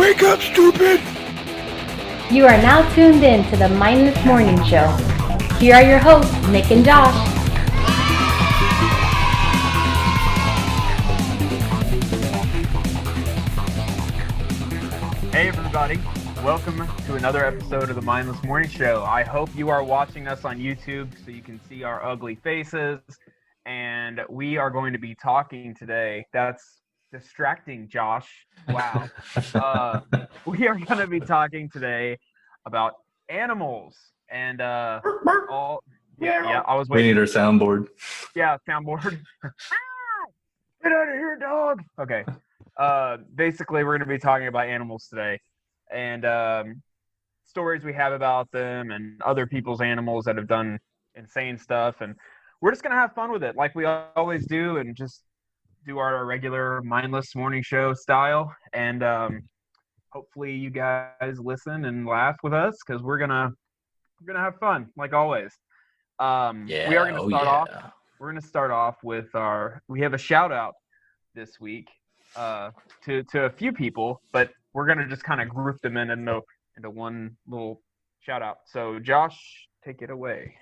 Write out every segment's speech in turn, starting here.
Wake up, stupid! You are now tuned in to the Mindless Morning Show. Here are your hosts, Nick and Josh. Hey everybody, welcome to another episode of the Mindless Morning Show. I hope you are watching us on YouTube so you can see our ugly faces. And we are going to be talking today. That's distracting, Josh. Wow. We are going to be talking today about animals and all. Yeah, I was waiting. We need our soundboard. Yeah, soundboard. Get out of here, dog. Okay. Basically, we're going to be talking about animals today and stories we have about them and other people's animals that have done insane stuff. And we're just going to have fun with it like we always do and just do our regular mindless morning show style. And hopefully you guys listen and laugh with us because we're going to have fun like always. We are going to start off. We're going to start off with we have a shout out this week to a few people, but we're going to just kind of group them into one little shout out. So Josh, take it away.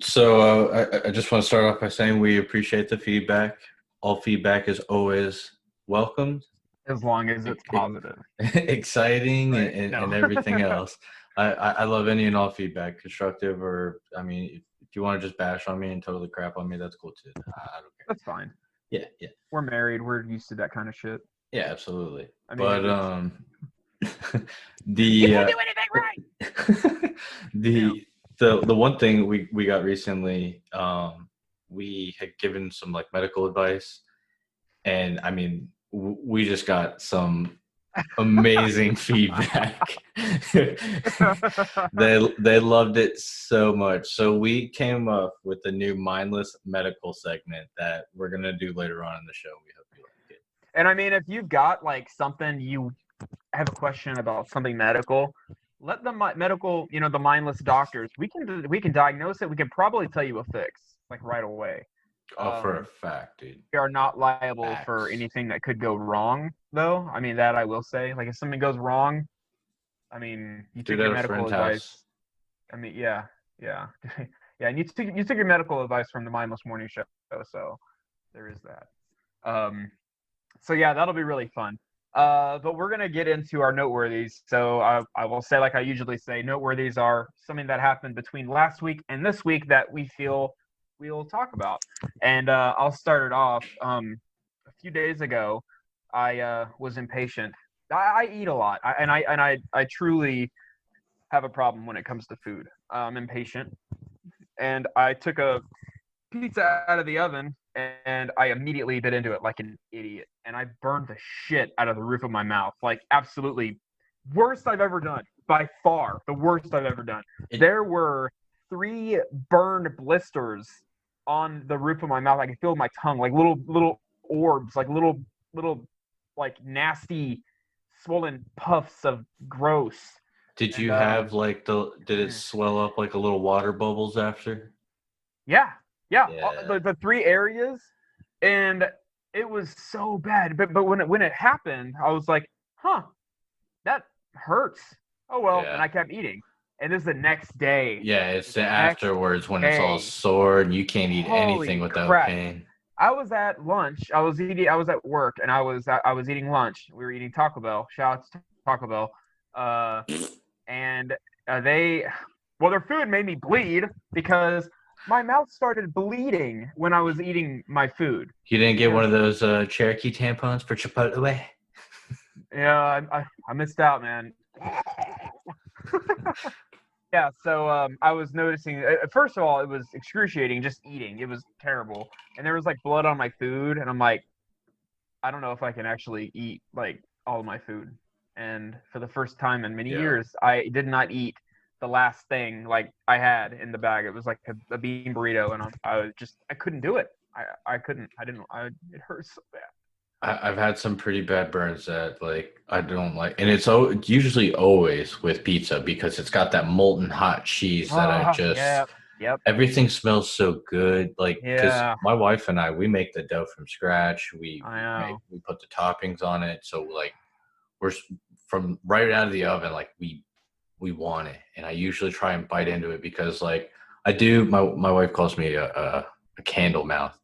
So I just want to start off by saying we appreciate the feedback. All feedback is always welcomed. As long as it's positive. Exciting right. and everything else. I love any and all feedback, constructive or, I mean, if you want to just bash on me and totally crap on me, that's cool too. I don't care. That's fine. Yeah. We're married. We're used to that kind of shit. Yeah, absolutely. I mean, you can't do anything right. The one thing we got recently, we had given some like medical advice, and I mean we just got some amazing feedback. They loved it so much. So we came up with a new mindless medical segment that we're gonna do later on in the show. We hope you like it. And I mean, if you've got like something you have a question about something medical, let the medical, the mindless doctors, we can diagnose it. We can probably tell you a fix like right away. Oh, for a fact, dude. We are not liable for anything that could go wrong, though. I mean, that I will say. Like, if something goes wrong, I mean, you took your medical advice. I mean, yeah. Yeah, and you took your medical advice from the Mindless Morning Show, so there is that. So yeah, that'll be really fun. But we're going to get into our noteworthies. So I will say, like I usually say, noteworthies are something that happened between last week and this week that we feel we'll talk about. And I'll start it off. A few days ago, I was impatient. I eat a lot, and I truly have a problem when it comes to food. I'm impatient. And I took a pizza out of the oven, and I immediately bit into it like an idiot. And I burned the shit out of the roof of my mouth. Like, absolutely worst I've ever done. By far, the worst I've ever done. There were 3 burned blisters on the roof of my mouth. I could feel my tongue, like little orbs, like little like nasty swollen puffs of gross. Did you have like did it swell up like a little water bubbles after? Yeah. The 3 areas, and it was so bad. But when it happened, I was like, huh, that hurts. Oh well, and I kept eating. And this is the next day. Yeah, it's the afterwards when it's all sore and you can't eat anything without pain. I was at lunch. I was at work, and I was eating lunch. We were eating Taco Bell. Shout out to Taco Bell. And their food made me bleed because my mouth started bleeding when I was eating my food. You didn't get one of those Cherokee tampons for Chipotle? Yeah, I missed out, man. Yeah, so I was noticing, first of all, it was excruciating just eating. It was terrible. And there was like blood on my food, and I'm like, I don't know if I can actually eat like all of my food. And for the first time in many years, I did not eat the last thing like I had in the bag. It was like a bean burrito, and I couldn't do it. It hurts so bad. I've had some pretty bad burns that like I don't like, and it's usually always with pizza because it's got that molten hot cheese that I just everything smells so good. Like because my wife and we make the dough from scratch. We put the toppings on it, so like we're from right out of the oven, like we want it, and I usually try and bite into it because like I do. My wife calls me a candle mouth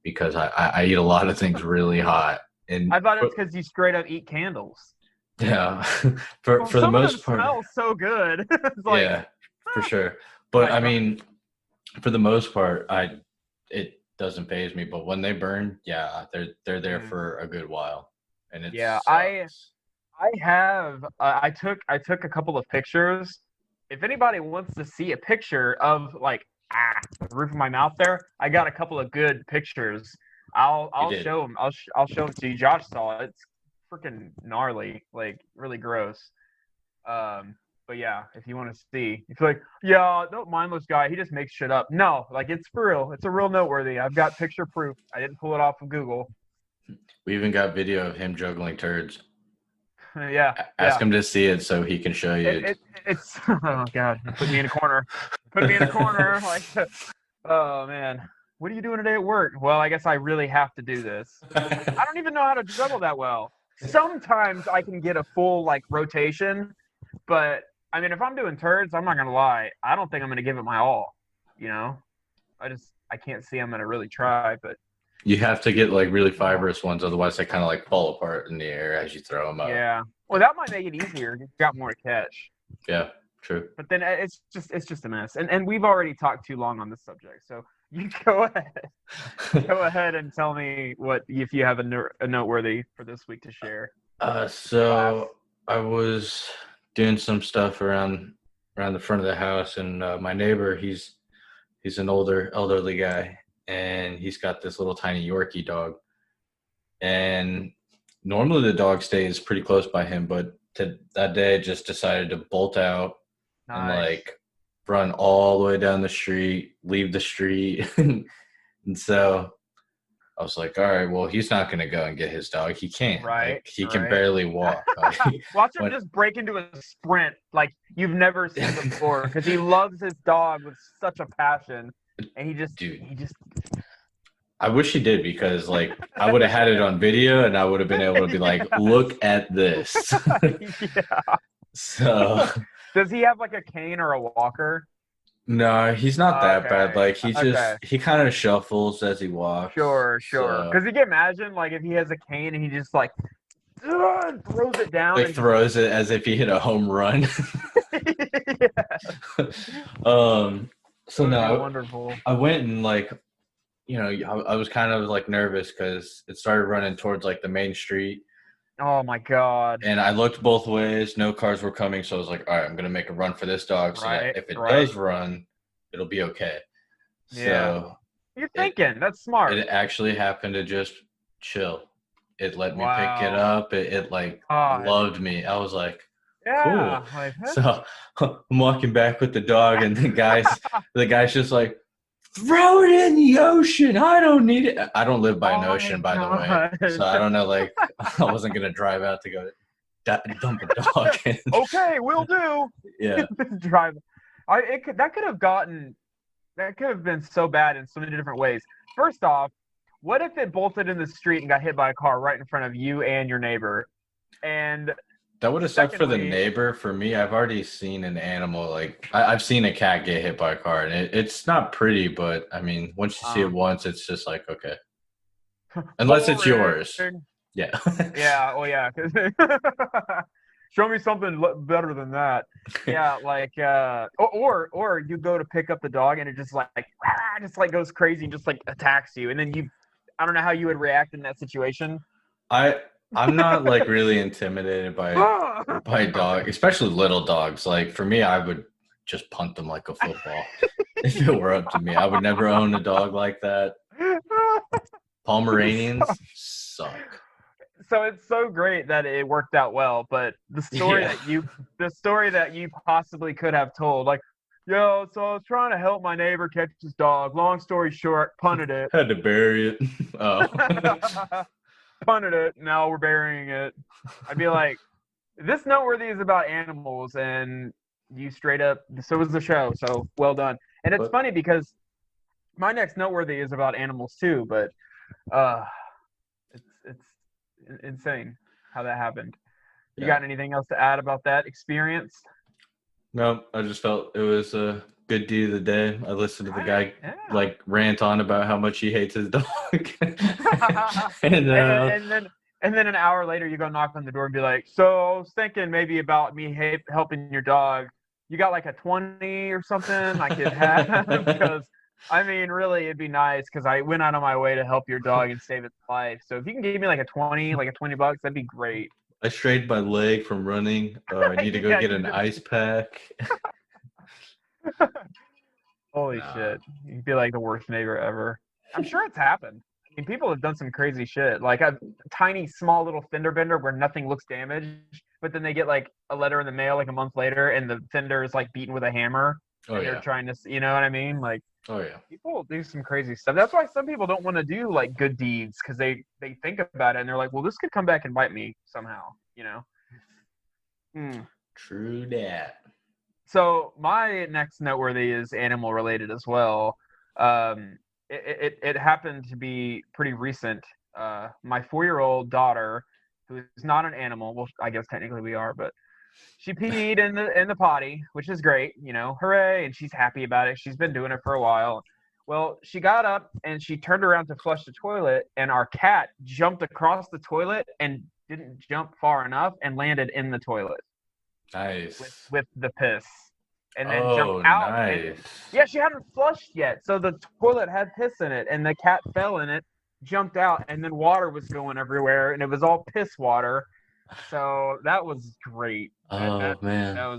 because I eat a lot of things really hot. And I thought it's because you straight up eat candles. Yeah, for the most part, smell so good. It's like, yeah, for sure. But I mean, for the most part, it doesn't faze me. But when they burn, yeah, they're there for a good while, and it sucks. I took a couple of pictures. If anybody wants to see a picture of like the roof of my mouth there, I got a couple of good pictures. I'll show them. I'll show them to you. Josh saw it. It's freaking gnarly, like really gross. But yeah, if you want to see, if you're like, yeah, no mindless guy, he just makes shit up. No, like it's for real. It's a real noteworthy. I've got picture proof. I didn't pull it off of Google. We even got video of him juggling turds. Yeah. Ask him to see it so he can show you. It's oh god, put me in a corner. Like, oh man, what are you doing today at work? Well, I guess I really have to do this. I don't even know how to juggle that well. Sometimes I can get a full like rotation, but I mean, if I'm doing turds, I'm not gonna lie. I don't think I'm gonna give it my all. You know, I can't see I'm gonna really try, but you have to get like really fibrous ones, otherwise they kind of like fall apart in the air as you throw them up. Yeah, well, that might make it easier. You've got more to catch. Yeah, true. But then it's just a mess, and we've already talked too long on this subject, so you go ahead and tell me if you have a noteworthy for this week to share. So I was doing some stuff around the front of the house, and my neighbor, he's an elderly guy, and he's got this little tiny Yorkie dog, and normally the dog stays pretty close by him, but that day I just decided to bolt out and like run all the way down the street, leave the street. And so I was like, all right, well, he's not going to go and get his dog. He can't. Right. Like, he can barely walk. Watch him just break into a sprint like you've never seen before because he loves his dog with such a passion. And he just I wish he did, because like I would have had it on video and I would have been able to be like, look at this. Yeah. So does he have like a cane or a walker? No, he's not that bad. Like he kind of shuffles as he walks. Sure. Because you can imagine like if he has a cane and he just like throws it down. Like throws it as if he hit a home run. Yeah. So no, wonderful. I went and like, you know, I was kind of like nervous because it started running towards like the main street. Oh my God. And I looked both ways, no cars were coming, so I was like, all right, I'm gonna make a run for this dog, so that if it does run, it'll be okay. Yeah. So you're thinking that's smart. It actually happened to just chill. It let me pick it up. It like loved me. I was like, yeah, cool. Like, so I'm walking back with the dog, and the guy's just like, throw it in the ocean. I don't need it. I don't live by an ocean, by the way. So I don't know, like, I wasn't going to drive out to go dump a dog in. Okay, will do. Yeah. Drive. That could have been so bad in so many different ways. First off, what if it bolted in the street and got hit by a car right in front of you and your neighbor? And that would have sucked for the neighbor. For me, I've already seen an animal, like I've seen a cat get hit by a car, and it's not pretty, but I mean, once you see it once, it's just like, okay. Unless it's yours. Yeah. Yeah. Oh yeah. Show me something better than that. Yeah. Like, or you go to pick up the dog and it just like goes crazy and just like attacks you, and then I don't know how you would react in that situation. I'm not like really intimidated by dog, especially little dogs. Like for me, I would just punt them like a football if it were up to me. I would never own a dog like that. Pomeranians suck. So it's so great that it worked out well, but the story that you possibly could have told, like, yo, so I was trying to help my neighbor catch his dog. Long story short, punted it. Had to bury it. Oh. Punted it. Now we're burying it. I'd be like, this noteworthy is about animals, and you straight up. So was the show. So well done. And it's funny because my next noteworthy is about animals too, but it's insane how that happened. You got anything else to add about that experience? No, I just felt it was a good deed of the day. I listened to the guy like rant on about how much he hates his dog. and then an hour later, you go knock on the door and be like, "So I was thinking maybe about me helping your dog. You got like a 20 or something I could have?" Because I mean, really, it'd be nice because I went out of my way to help your dog and save its life. So if you can give me like a 20, like a $20, that'd be great. I strained my leg from running. I need to go get an ice pack. Holy shit. You'd be like the worst neighbor ever. I'm sure it's happened. I mean, people have done some crazy shit. Like a tiny, small little fender bender where nothing looks damaged, but then they get like a letter in the mail like a month later and the fender is like beaten with a hammer. And they're trying to, you know what I mean? Like, people do some crazy stuff. That's why some people don't want to do like good deeds because they think about it and they're like, well, this could come back and bite me somehow, you know? True that. So my next noteworthy is animal related as well. It happened to be pretty recent. My 4-year-old daughter, who is not an animal, well, I guess technically we are, but she peed in the potty, which is great, you know, hooray, and she's happy about it. She's been doing it for a while. Well, she got up and she turned around to flush the toilet, and our cat jumped across the toilet and didn't jump far enough and landed in the toilet. Nice. With the piss. And then jumped out. Nice. And, she hadn't flushed yet, so the toilet had piss in it, and the cat fell in it, jumped out, and then water was going everywhere, and it was all piss water. So that was great. Man, that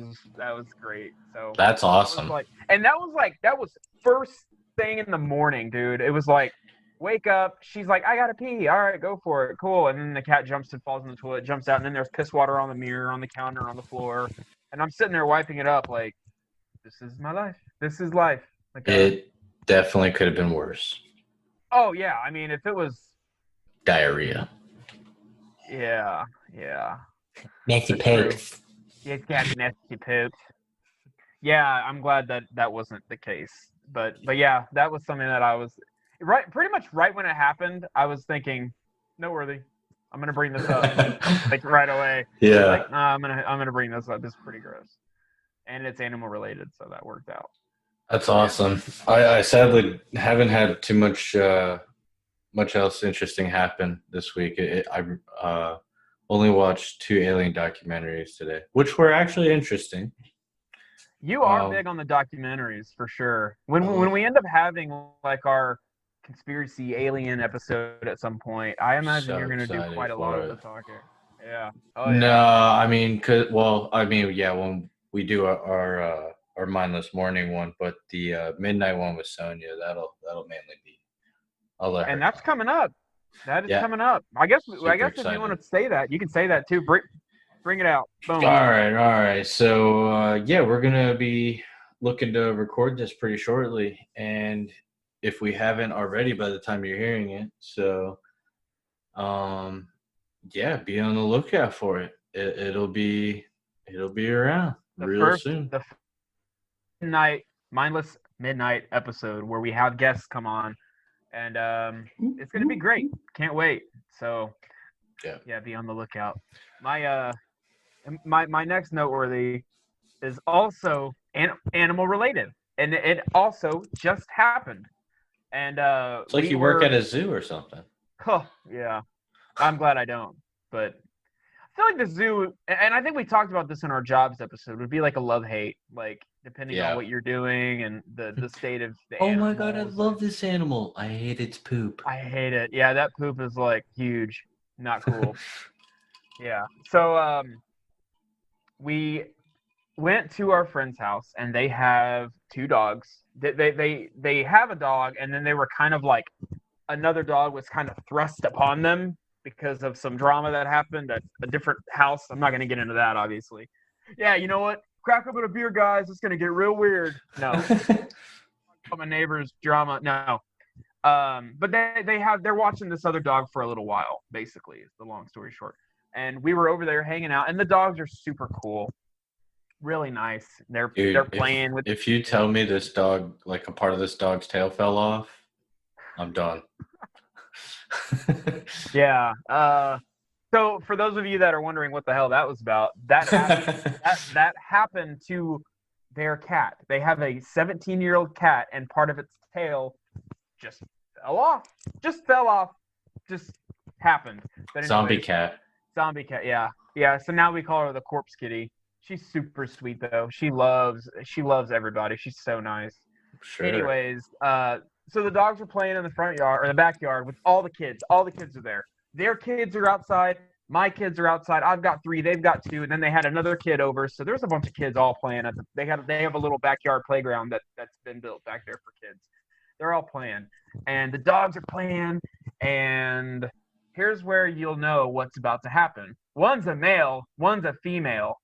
was great. So that's awesome. That was first thing in the morning, dude. It was like, wake up. She's like, I gotta pee. All right, go for it. Cool. And then the cat jumps and falls in the toilet, jumps out, and then there's piss water on the mirror, on the counter, on the floor, and I'm sitting there wiping it up like, this is my life. This is life. Like, it definitely could have been worse. Oh yeah, I mean, if it was diarrhea. Yeah. Nasty poops. It's got nasty poops. Yeah, I'm glad that wasn't the case. But yeah, that was something that I was pretty much right when it happened. I was thinking, noteworthy. I'm gonna bring this up like right away. Yeah. Like, I'm gonna bring this up. This is pretty gross, and it's animal related, so that worked out. That's awesome. I sadly haven't had too much else interesting happen this week. I only watched 2 alien documentaries today, which were actually interesting. You are big on the documentaries for sure. When we end up having like our conspiracy alien episode at some point, I imagine you're going to do quite a lot of the talking. Yeah. Oh, yeah. No, I mean, when we do our mindless morning one, but the midnight one with Sonia, that'll mainly be. I'll let her. And that's coming up. That is coming up. I guess excited. If you want to say that, you can say that too. Bring it out. Boom. All right. So we're gonna be looking to record this pretty shortly, and if we haven't already by the time you're hearing it, so be on the lookout for it. It'll be around soon. The mindless midnight episode where we have guests come on, and it's gonna be great. Can't wait. So be on the lookout. My next noteworthy is also animal related, and it also just happened. And it's like you work at a zoo or something. Oh yeah, I'm glad I don't. But I feel like the zoo, and I think we talked about this in our jobs episode, would be like a love-hate, like depending on what you're doing and the state of the animals. My god, I love this animal. I hate its poop. I hate it. Yeah, that poop is like huge. Not cool. Yeah. So we went to our friend's house, and they have 2 dogs. They have a dog, and then they were kind of like another dog was kind of thrust upon them because of some drama that happened at a different house. I'm not going to get into that, obviously. Yeah, you know what? Crack open a beer, guys. It's going to get real weird. No. My neighbor's drama. No. But they're watching this other dog for a little while, basically, is the long story short. And we were over there hanging out, and the dogs are super cool. Really nice. They're playing with. If you tell me this dog, like a part of this dog's tail fell off, I'm done. Yeah. So for those of you that are wondering what the hell that was about, that happened, that happened to their cat. They have a 17-year-old cat, and part of its tail just fell off. Just fell off. Just happened. But Zombie cat. Zombie cat. Yeah, yeah. So now we call her the corpse kitty. She's super sweet though. She loves everybody. She's so nice. Sure. Anyways, so the dogs are playing in the front yard or the backyard with all the kids. All the kids are there. Their kids are outside. My kids are outside. I've got 3. They've got 2. And then they had another kid over. So there's a bunch of kids all playing. They have a little backyard playground that's been built back there for kids. They're all playing. And the dogs are playing. And here's where you'll know what's about to happen. One's a male. One's a female.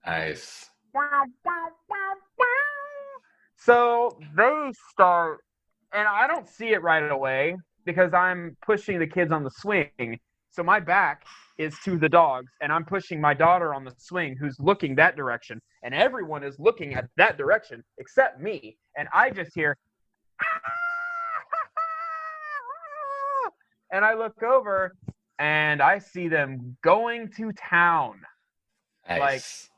Nice. So they start, and I don't see it right away because I'm pushing the kids on the swing. So my back is to the dogs, and I'm pushing my daughter on the swing who's looking that direction. And everyone is looking at that direction except me. And I just hear, and I look over, and I see them going to town. Nice.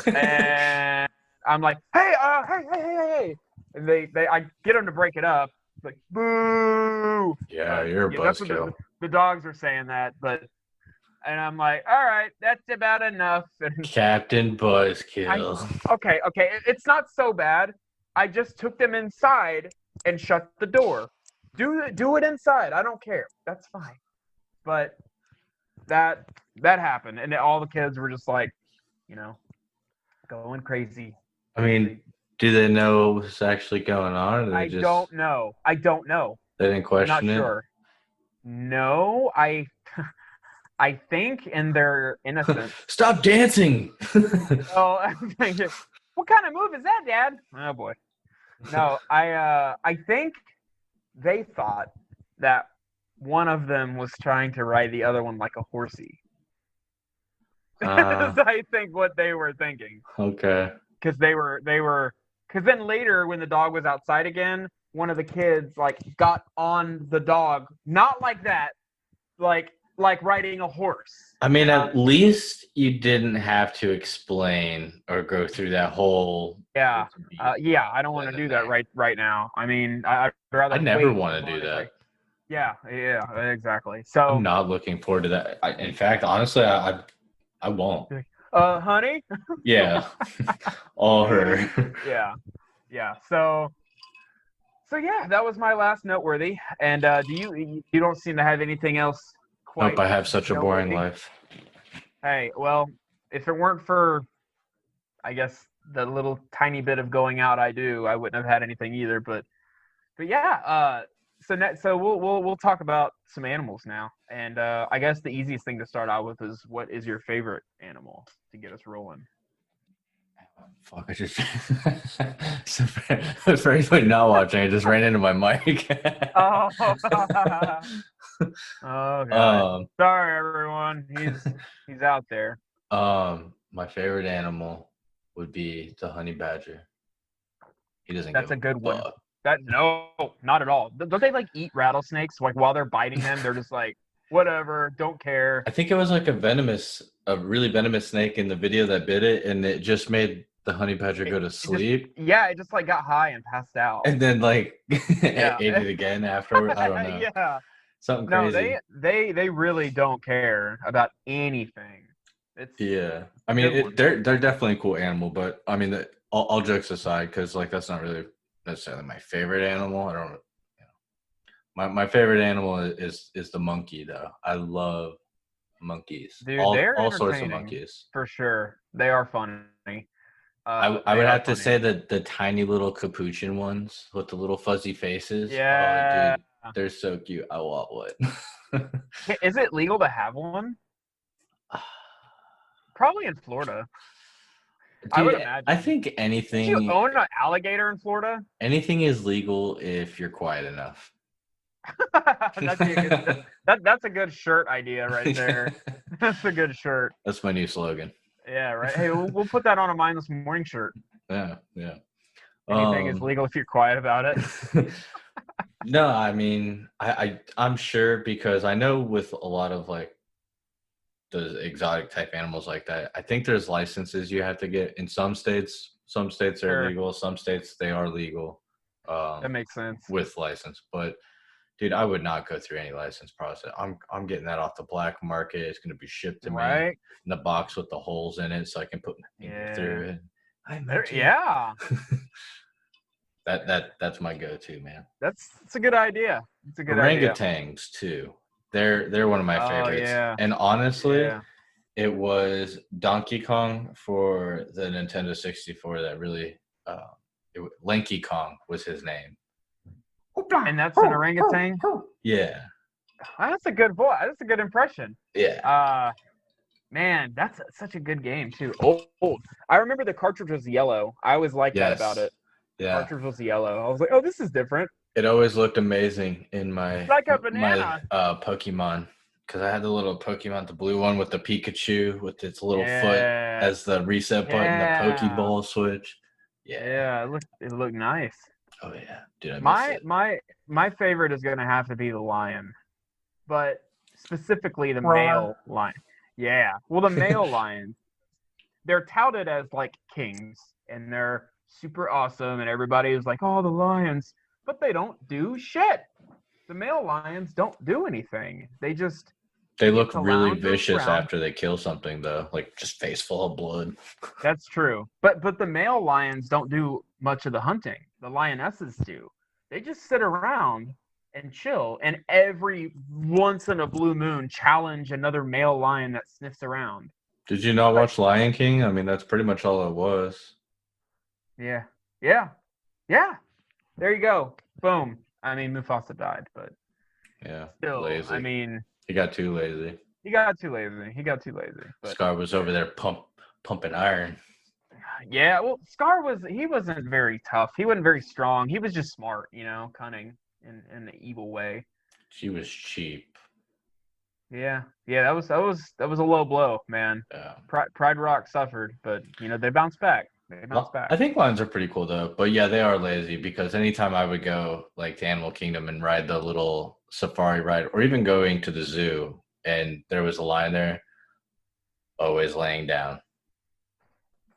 And I'm like, hey. And I get them to break it up. Like, boo. Yeah, you're a buzzkill. The dogs are saying that, and I'm like, all right, that's about enough. And Captain Buzzkill. Okay. It's not so bad. I just took them inside and shut the door. Do it inside. I don't care. That's fine. But that happened, and all the kids were just like, going crazy. I mean, do they know what's actually going on? Or I don't know. They didn't question it? Not sure. No, I think, and they're innocent. Stop dancing! Oh, what kind of move is that, Dad? Oh boy. No, I think they thought that one of them was trying to ride the other one like a horsey. I think what they were thinking. Okay. Because because then later when the dog was outside again, one of the kids got on the dog, not like that, like riding a horse. I mean, at least you didn't have to explain or go through that whole. Yeah. I don't want to do that right now. I mean, I'd rather. I never want to do that. Yeah, exactly. So I'm not looking forward to that. In fact, honestly, I won't. Honey? Yeah. All her. Yeah. So yeah, that was my last noteworthy. And you don't seem to have anything else quite. Nope, I have such a boring life. Hey, well, if it weren't for, I guess, the little tiny bit of going out I do, I wouldn't have had anything either. But yeah, so we'll talk about some animals now, and I guess the easiest thing to start out with is, what is your favorite animal to get us rolling? Fuck! I just for anybody not watching, I just ran into my mic. Oh God! Sorry, everyone. He's out there. My favorite animal would be the honey badger. He doesn't. That's a good one. No, not at all. Don't they eat rattlesnakes? While they're biting them, they're just like, whatever, don't care. I think it was a really venomous snake in the video that bit it, and it just made the honey badger go to sleep. It just got high and passed out. And then ate it again afterward. I don't know. Yeah. Something crazy. No, they really don't care about anything. Yeah. I mean, they're definitely a cool animal, but I mean, all jokes aside, because that's not really necessarily my favorite animal. I don't. My favorite animal is the monkey, though. I love monkeys. Dude, they're all sorts of monkeys. For sure, they are funny. I would have to say that the tiny little capuchin ones with the little fuzzy faces. Yeah. Oh, dude, they're so cute. I want one. Is it legal to have one? Probably in Florida. Dude, I would imagine. I think anything. Do you own an alligator in Florida? Anything is legal if you're quiet enough. That's a good shirt idea right there. That's a good shirt. That's my new slogan. Yeah, right. Hey, we'll put that on a Mindless Morning shirt. Yeah. Anything is legal if you're quiet about it. No, I mean, I'm sure, because I know with a lot of the exotic type animals like that. I think there's licenses you have to get in some states. Some states are legal. Some states they are legal. That makes sense. With license, but dude, I would not go through any license process. I'm getting that off the black market. It's going to be shipped to me in the box with the holes in it, so I can put my finger through it. Yeah. That's my go-to, man. That's a good idea. It's a good idea. Orangutans too. They're one of my favorites. Yeah. And honestly, it was Donkey Kong for the Nintendo 64 that really Lanky Kong was his name. And that's an orangutan? Yeah. That's a good voice. That's a good impression. Yeah. Man, that's such a good game too. Old. I remember the cartridge was yellow. I always liked that about it. Yeah. The cartridge was yellow. I was like, oh, this is different. It always looked amazing in my like a banana. My Pokemon. Because I had the little Pokemon, the blue one with the Pikachu with its little foot as the reset button, the Pokeball switch. Yeah. It looked nice. Oh yeah, dude. My favorite is gonna have to be the lion, but specifically the male lion. Yeah, well, the male lions, they're touted as like kings, and they're super awesome, and everybody is like, "Oh, the lions," but they don't do shit. The male lions don't do anything. They look really vicious after they kill something, though, like just face full of blood. That's true, but the male lions don't do much of the hunting. The lionesses do. They just sit around and chill, and every once in a blue moon challenge another male lion that sniffs around. Did you not watch Lion King? I mean, that's pretty much all it was. Yeah. There you go. Boom. I mean, Mufasa died, but still, lazy. I mean, he got too lazy. But Scar was over there pumping iron. Yeah, well, Scar wasn't very tough. He wasn't very strong. He was just smart, cunning in an evil way. She was cheap. Yeah, that was a low blow, man. Yeah. Pride Rock suffered, but they bounced back. I think lions are pretty cool though, but yeah, they are lazy because anytime I would go like to Animal Kingdom and ride the little safari ride, or even going to the zoo and there was a lion there, always laying down.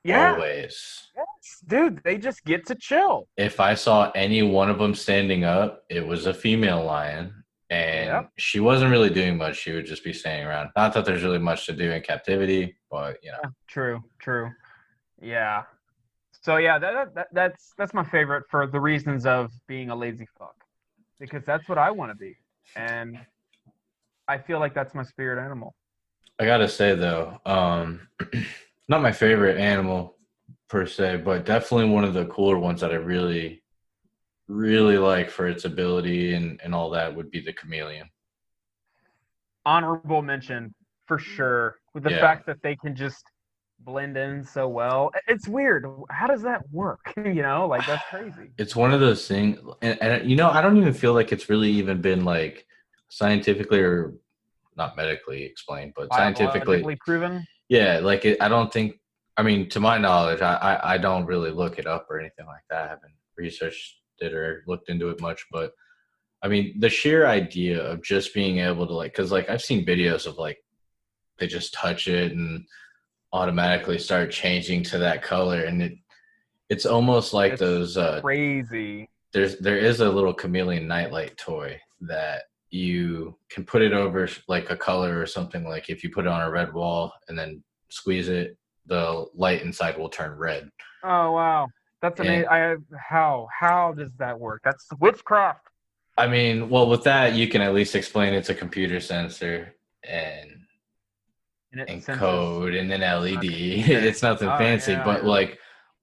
Yeah. Always. Yes, dude, they just get to chill. If I saw any one of them standing up, it was a female lion. And she wasn't really doing much. She would just be standing around. Not that there's really much to do in captivity, but True. Yeah. So yeah, that's my favorite for the reasons of being a lazy fuck. Because that's what I want to be. And I feel like that's my spirit animal. I gotta say though, not my favorite animal per se, but definitely one of the cooler ones that I really, really like for its ability and all that would be the chameleon. Honorable mention for sure. With the fact that they can just blend in so well. It's weird. How does that work? Like that's crazy. It's one of those things, and I don't even feel like it's really even been like scientifically or not medically explained, but scientifically proven. Yeah, like I don't think. I mean, to my knowledge, I don't really look it up or anything like that. I haven't researched it or looked into it much, but I mean, the sheer idea of just being able to because I've seen videos of they just touch it and automatically start changing to that color, and it's almost like those crazy. There is a little chameleon nightlight toy that you can put it over like a color or something. Like if you put it on a red wall and then squeeze it, the light inside will turn red. Oh wow, that's amazing. How does that work? That's witchcraft. I mean, well, with that you can at least explain it's a computer sensor and code and then LED. Okay. It's nothing fancy, but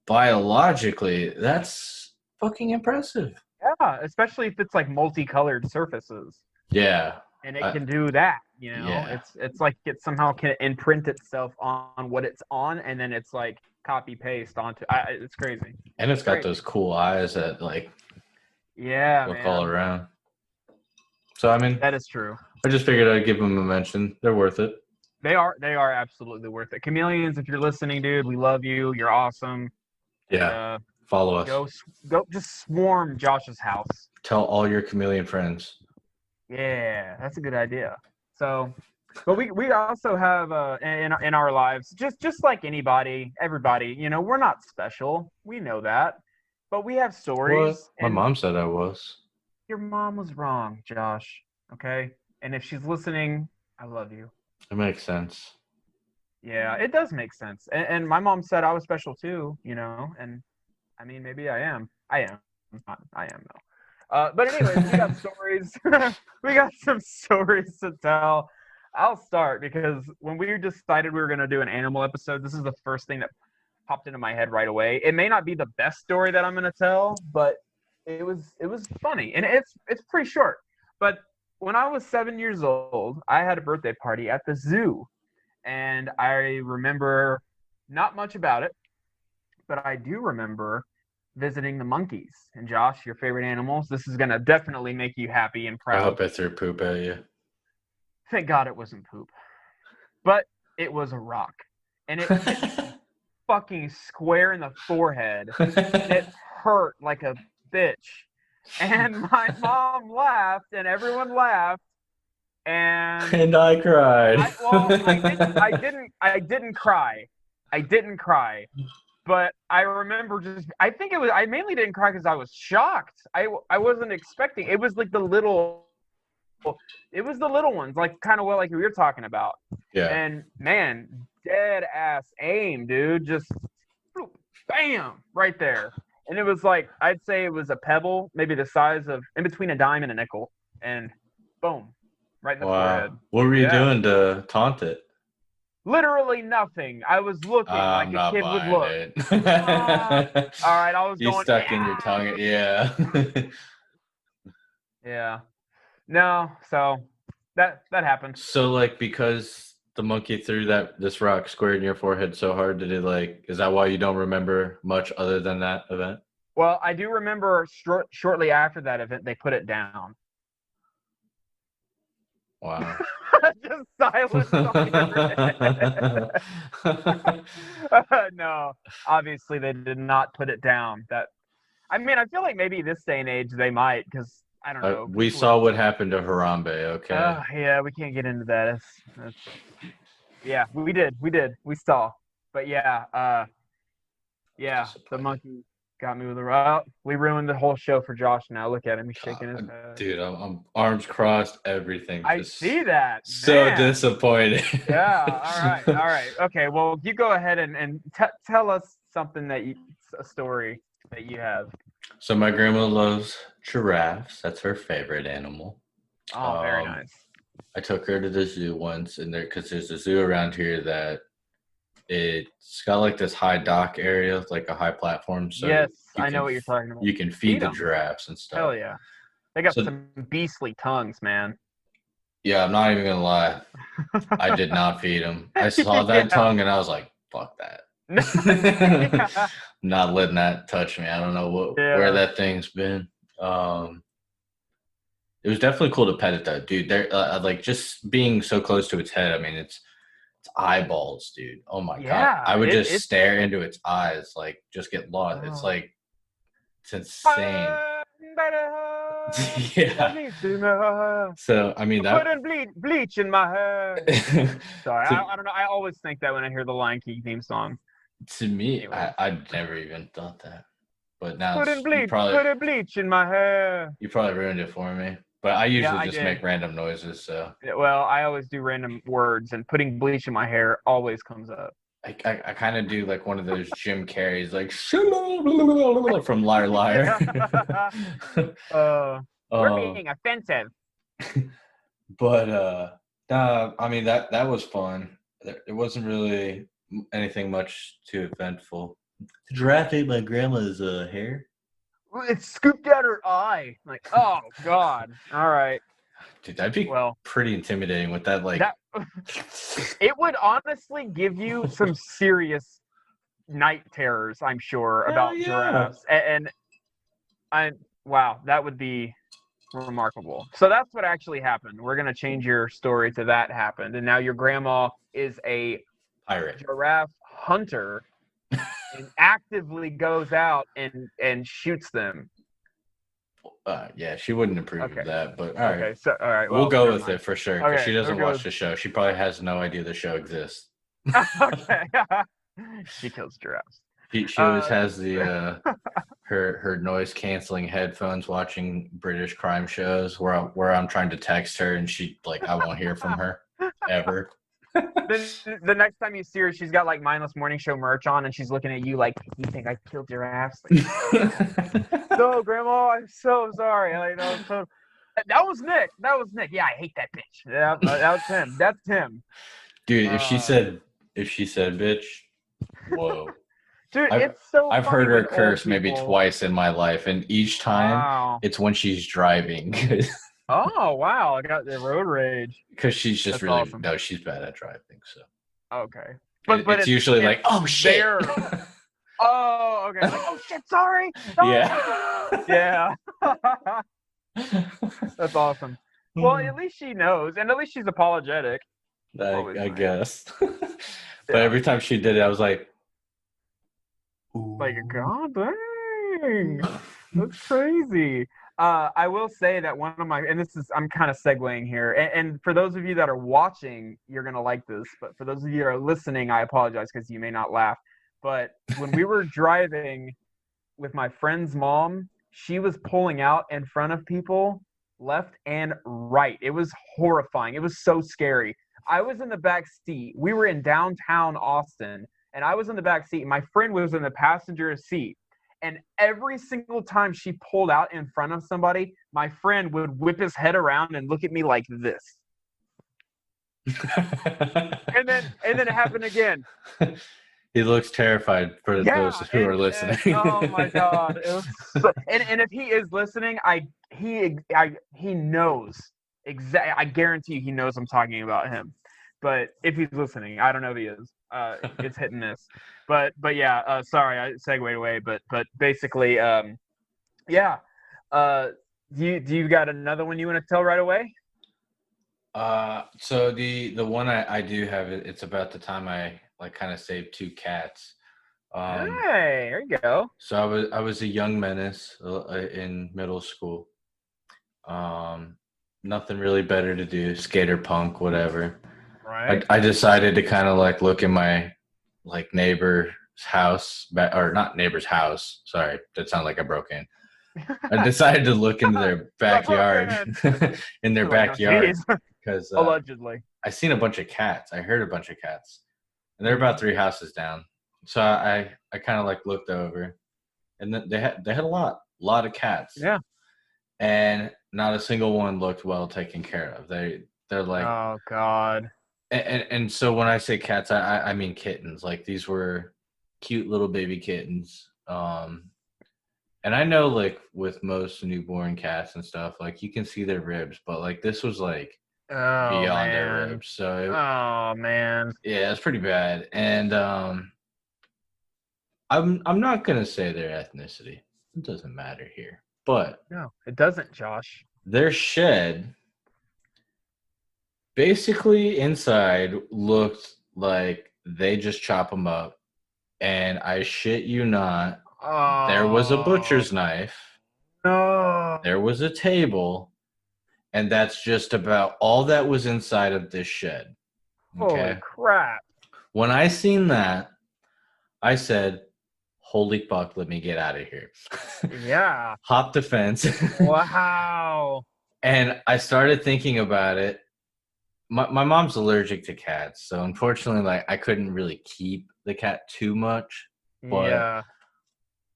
biologically, that's fucking impressive. Yeah, especially if it's multicolored surfaces. Yeah. And it can do that, Yeah. It's like it somehow can imprint itself on what it's on, and then it's copy paste onto. It's crazy. And it's got those cool eyes that look all around. So I mean, that is true. I just figured I'd give them a mention. They're worth it. They are absolutely worth it. Chameleons, if you're listening, dude, we love you. You're awesome. Yeah. Follow us. Go just swarm Josh's house. Tell all your chameleon friends. Yeah, that's a good idea. So But we also have in our lives, just like everybody, we're not special. We know that. But we have stories. What? My mom said I was. Your mom was wrong, Josh. Okay? And if she's listening, I love you. It makes sense. Yeah, it does make sense. And my mom said I was special too, and I mean, maybe I am. I am. I am, though. But anyways, we got stories. We got some stories to tell. I'll start because when we decided we were going to do an animal episode, this is the first thing that popped into my head right away. It may not be the best story that I'm going to tell, but it was funny, and it's pretty short. But when I was 7 years old, I had a birthday party at the zoo, and I remember not much about it, but I do remember visiting the monkeys. And Josh, your favorite animals, this is going to definitely make you happy and proud. I hope I threw poop at you. Thank God it wasn't poop. But it was a rock. And it hit fucking square in the forehead. And it hurt like a bitch. And my mom laughed, and everyone laughed. And I cried. I didn't cry. I didn't cry. But I remember I mainly didn't cry because I was shocked. I wasn't expecting. It was like the little ones, like kind of like we were talking about. Yeah. And man, dead ass aim, dude. Just bam, right there. And it was like, I'd say it was a pebble, maybe the size of in between a dime and a nickel. And boom, right in the forehead. What were you doing to taunt it? Literally nothing. I was looking like a kid would look. All right, I was you going. Stuck in your tongue. Yeah. Yeah. No, so that happened. So like because the monkey threw this rock square in your forehead so hard, did it is that why you don't remember much other than that event? Well, I do remember shortly after that event, they put it down. Wow. Just silence. No, obviously they did not put it down. I feel like maybe this day and age they might, because I don't know. We saw what happened to Harambe. Okay. Yeah, we can't get into that. Yeah, we did. We saw. But yeah, the monkey got me with a rock. We ruined the whole show for Josh now. Look at him. He's shaking his head. Dude, I'm arms crossed, everything. I see that. So disappointed. Yeah, all right. Okay, well, you go ahead and tell us something a story that you have. So my grandma loves giraffes. That's her favorite animal. Oh, very nice. I took her to the zoo once, because there's a zoo around here that it's got like this high dock area, like a high platform. So yes, I know what you're talking about. You can feed the giraffes and stuff. Hell yeah. They got some beastly tongues, man. Yeah, I'm not even going to lie. I did not feed them. I saw that tongue and I was like, fuck that. Not letting that touch me. I don't know where that thing's been. It was definitely cool to pet it though, dude. They're just being so close to its head. It's eyeballs, dude. Oh my god! I would just stare into its eyes, just get lost. Oh. It's insane. Yeah. So putting bleach in my hair. Sorry, I don't know. I always think that when I hear the Lion King theme song. To me, I never even thought that. But now putting bleach in my hair. You probably ruined it for me. But I usually just make random noises. So. Well, I always do random words, and putting bleach in my hair always comes up. I kind of do one of those Jim Carreys, from Liar Liar. We're being offensive. But that was fun. It wasn't really anything much too eventful. The giraffe ate my grandma's hair. It scooped out her eye. Oh god. All right. Dude, that'd be pretty intimidating with that. It would honestly give you some serious night terrors, I'm sure, about giraffes. And wow, that would be remarkable. So that's what actually happened. We're gonna change your story to that happened, and now your grandma is a pirate giraffe hunter and actively goes out and shoots them. Yeah, she wouldn't approve of that, but all right. Okay, so all right, we'll go with it for sure because Okay, she doesn't watch the show. She probably has no idea the show exists. Okay. She kills giraffes. She always has the her noise canceling headphones watching British crime shows where I'm trying to text her and she like I won't hear from her ever. Then the next time you see her, she's got like Mindless Morning Show merch on, and she's looking at you like, "You think I killed giraffes?" Like, no, Grandma, I'm so sorry. So that was Nick. That was Nick. Yeah, I hate that bitch. Yeah, that's him. That's him. Dude, if she said bitch, whoa. Dude, it's so I've funny heard her with curse old maybe people. twice in my life, and each time it's when she's driving. Oh, wow. I got the road rage. Because she's just That's really awesome. No, she's bad at driving, so. Okay. But it's usually like, oh shit. Oh, okay. Like, oh shit, sorry. Yeah. Yeah. That's awesome. Well, at least she knows, and at least she's apologetic. I guess. But every time she did it, I was like, ooh. Like, God dang. That's crazy. I will say that one of my, and I'm kind of segueing here, and for those of you that are watching, you're going to like this, but for those of you that are listening, I apologize because you may not laugh. But when we were driving with my friend's mom, she was pulling out in front of people left and right. It was horrifying. It was so scary. I was in the back seat. We were in downtown Austin, and I was in the back seat. My friend was in the passenger seat. And every single time she pulled out in front of somebody, my friend would whip his head around and look at me like this. and then it happened again. He looks terrified for those who are listening. Oh my God! And if he is listening, he knows exactly. I guarantee you, he knows I'm talking about him. But if he's listening, I don't know if he is. It's hit and miss. But yeah. Sorry, I segued away. But basically, yeah. Do you got another one you want to tell right away? So the one I do have, it's about the time I like kind of saved two cats. Hey, there you go. So I was a young menace in middle school. Nothing really better to do, skater punk, whatever. Right. I decided to kind of like look in my like neighbor's house, or not neighbor's house. Sorry, that sounded like I broke in. I decided to look into their backyard, in their backyard, because allegedly I seen a bunch of cats. I heard a bunch of cats, and they're about 3 houses down. So I kind of like looked over, and they had a lot of cats. Yeah, and not a single one looked well taken care of. They're like, oh God. And so when I say cats, I mean kittens. Like these were cute little baby kittens. And I know like with most newborn cats and stuff, like you can see their ribs, but like this was like beyond their ribs. So oh man, yeah, it's pretty bad. And I'm not gonna say their ethnicity. It doesn't matter here. But no, it doesn't, Josh. Their shed, basically inside, looked like they just chop them up, and I shit you not, there was a butcher's knife. No. There was a table, and that's just about all that was inside of this shed. Okay? Holy crap. When I seen that, I said, holy fuck, let me get out of here. Yeah. Hopped the fence. Wow. And I started thinking about it. My mom's allergic to cats, so unfortunately, like I couldn't really keep the cat too much. But yeah.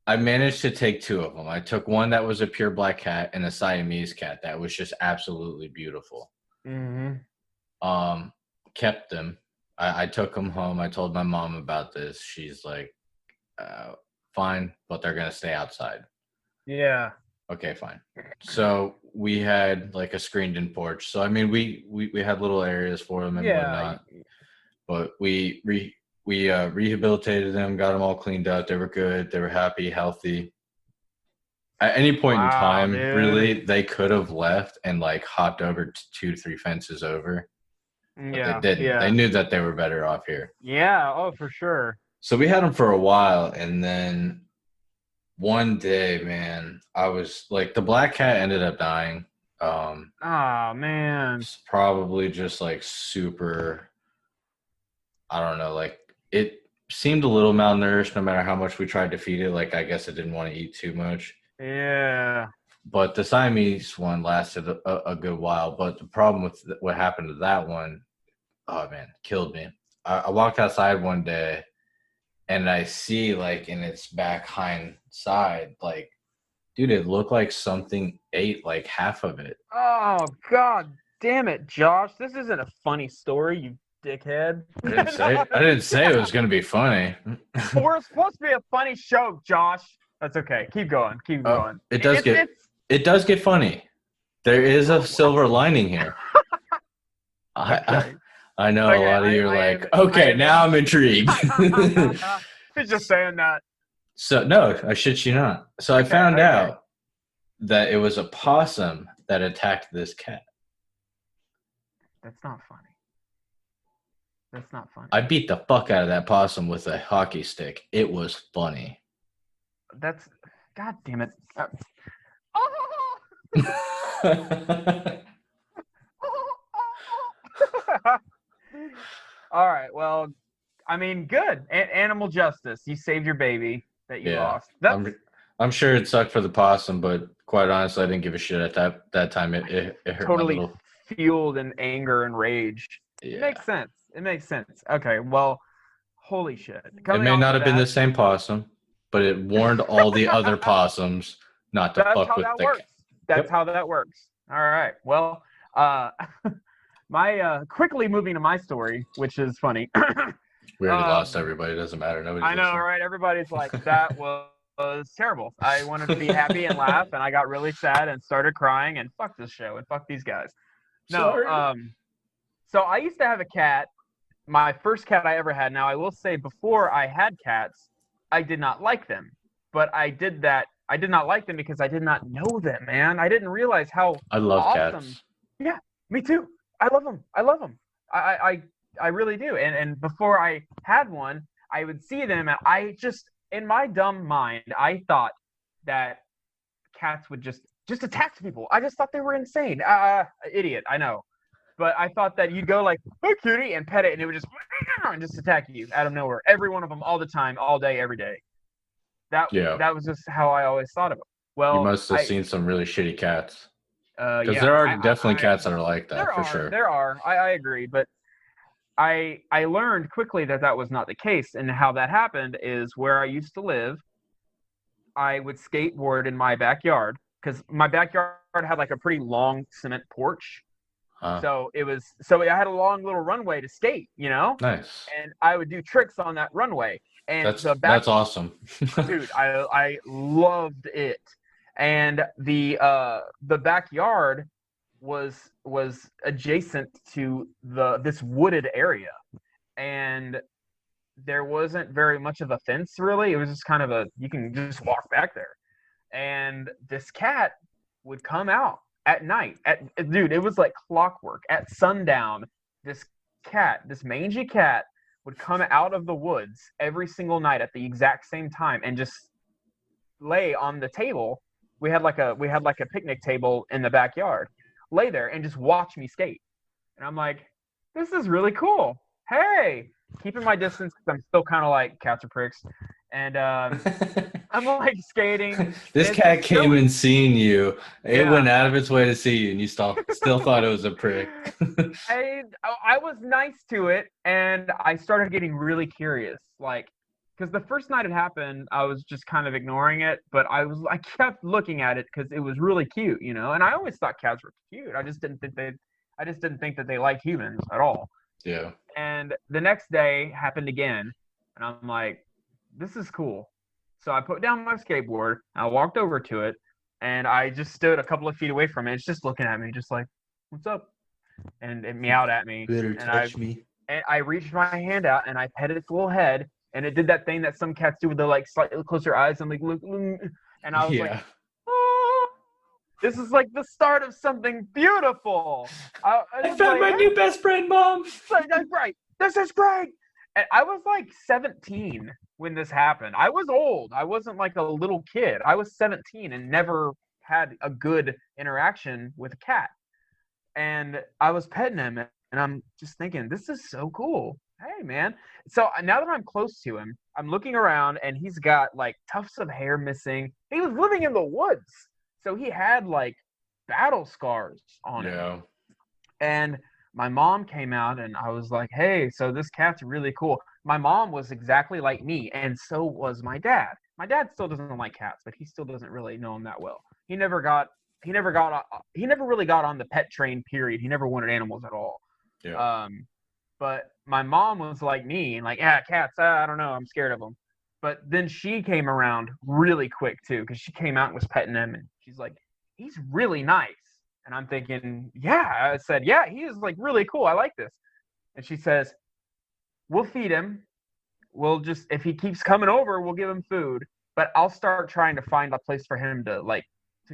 I managed to take 2 of them. I took one that was a pure black cat and a Siamese cat that was just absolutely beautiful. Mm-hmm. Kept them. I took them home. I told my mom about this. She's like, fine, but they're gonna stay outside. Yeah. Okay, fine. So we had like a screened-in porch. So I mean, we had little areas for them and whatnot. But we rehabilitated them, got them all cleaned up. They were good. They were happy, healthy. At any point in time, really, they could have left and like hopped over 2 to 3 fences over. But they didn't. Yeah. They knew that they were better off here. Yeah. Oh, for sure. So we had them for a while, and then one day, man, I was like, the black cat ended up dying. Oh man. It's probably just like super, I don't know, like it seemed a little malnourished no matter how much we tried to feed it. Like, I guess it didn't want to eat too much. Yeah. But the Siamese one lasted a good while. But the problem with what happened to that one, oh man, killed me. I walked outside one day and I see like in its back hind side, like, dude, it looked like something ate like half of it. Oh god damn it, Josh. This isn't a funny story, you dickhead. I didn't say it was gonna be funny. We're supposed to be a funny show, Josh. That's okay. Keep going. Keep going. It does get funny. There is a silver lining here. Okay. I know a lot of you are like, okay, now I'm intrigued. He's just saying that. So, no, I shit you not. So I found out that it was a possum that attacked this cat. That's not funny. That's not funny. I beat the fuck out of that possum with a hockey stick. It was funny. That's... God damn it. All right, well, I mean, good. Animal justice. You saved your baby that you lost. I'm sure it sucked for the possum, but quite honestly, I didn't give a shit at that time. It hurt totally my little... fueled in anger and rage. Yeah. It makes sense. Okay, well, holy shit. It may not have been the same possum, but it warned all the other possums not to fuck with the cat. That's how that works. All right. Well, my quickly moving to my story, which is funny. We already lost everybody. It doesn't matter. I know, right? Everybody's like, that was terrible. I wanted to be happy and laugh, and I got really sad and started crying, and fuck this show and fuck these guys. No, so I used to have a cat. My first cat I ever had. Now, I will say, before I had cats, I did not like them. But I did not like them because I did not know them, man. I didn't realize how I love awesome. cats. Yeah, me too. I love them. I really do. And before I had one, I would see them, and I just, in my dumb mind, I thought that cats would just attack people. I just thought they were insane. Idiot, I know. But I thought that you'd go like, "Hey, cutie," and pet it, and it would just attack you out of nowhere. Every one of them, all the time, all day, every day. That was just how I always thought of it. Well, you must have seen some really shitty cats. Because yeah, there are definitely cats that are like that, for sure. There are. I agree. But I learned quickly that was not the case. And how that happened is where I used to live, I would skateboard in my backyard. Because my backyard had like a pretty long cement porch. So I had a long little runway to skate, you know? Nice. And I would do tricks on that runway. And that's awesome. Dude, I loved it. And the backyard was adjacent to this wooded area, and there wasn't very much of a fence really. It was just kind of you can just walk back there, and this cat would come out at night. Dude, it was like clockwork. At sundown, this mangy cat would come out of the woods every single night at the exact same time and just lay on the table. We had like a picnic table in the backyard, lay there and just watch me skate. And I'm like, this is really cool. Hey, keeping my distance because I'm still kind of like, cats are pricks. And I'm like skating. This cat came and seen you. It went out of its way to see you, and you still thought it was a prick. I was nice to it, and I started getting really curious, like, because the first night it happened, I was just kind of ignoring it, but I kept looking at it because it was really cute, you know. And I always thought cats were cute. I just didn't think that they liked humans at all. Yeah. And the next day happened again, and I'm like, this is cool. So I put down my skateboard, I walked over to it, and I just stood a couple of feet away from it. It's just looking at me, just like, "What's up?" And it meowed at me. Better touch me. And I reached my hand out and I petted its little head. And it did that thing that some cats do with their like slightly closer eyes and like look, and I was like, "Oh, this is like the start of something beautiful." I found my new best friend, Mom. That's right. This is great. And I was like 17, when this happened. I was old. I wasn't like a little kid. I was 17 and never had a good interaction with a cat. And I was petting him, and I'm just thinking, this is so cool. Hey, man. So now that I'm close to him, I'm looking around, and he's got like tufts of hair missing. He was living in the woods, so he had like battle scars on him. And my mom came out, and I was like, hey, so this cat's really cool. My mom was exactly like me, and so was my dad. My dad still doesn't like cats, but he still doesn't really know them that well. He never really got on the pet train, period. He never wanted animals at all. Yeah. But my mom was like me, and like, yeah, cats, I don't know, I'm scared of them. But then she came around really quick too, because she came out and was petting him, and she's like, he's really nice. And I'm thinking, yeah. I said, yeah, he is like really cool. I like this. And she says, we'll feed him. We'll just, if he keeps coming over, we'll give him food. But I'll start trying to find a place for him to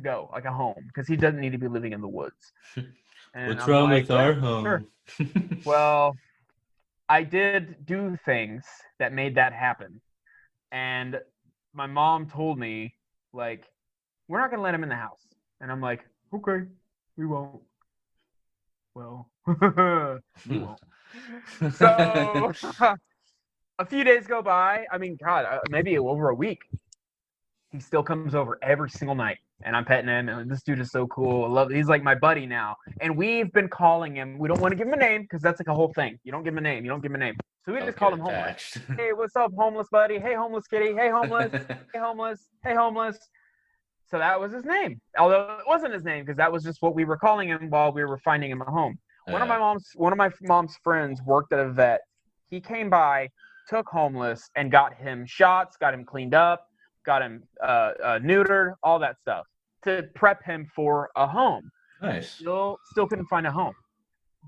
go, like a home, because he doesn't need to be living in the woods. And what's wrong with our home? Sure. Well, I did do things that made that happen. And my mom told me, like, we're not going to let him in the house. And I'm like, okay, we won't. Well, we won't. So a few days go by. I mean, God, maybe over a week. He still comes over every single night, and I'm petting him, and this dude is so cool. I love it. He's like my buddy now, and we've been calling him. We don't want to give him a name because that's like a whole thing. You don't give him a name. You don't give him a name. So we just called him homeless. Hey, what's up, homeless buddy? Hey, homeless kitty. Hey, homeless. Hey, homeless. Hey, homeless. So that was his name, although it wasn't his name because that was just what we were calling him while we were finding him a home. One of my mom's friends worked at a vet. He came by, took homeless, and got him shots, got him cleaned up, got him neutered, all that stuff to prep him for a home. Nice. Still couldn't find a home,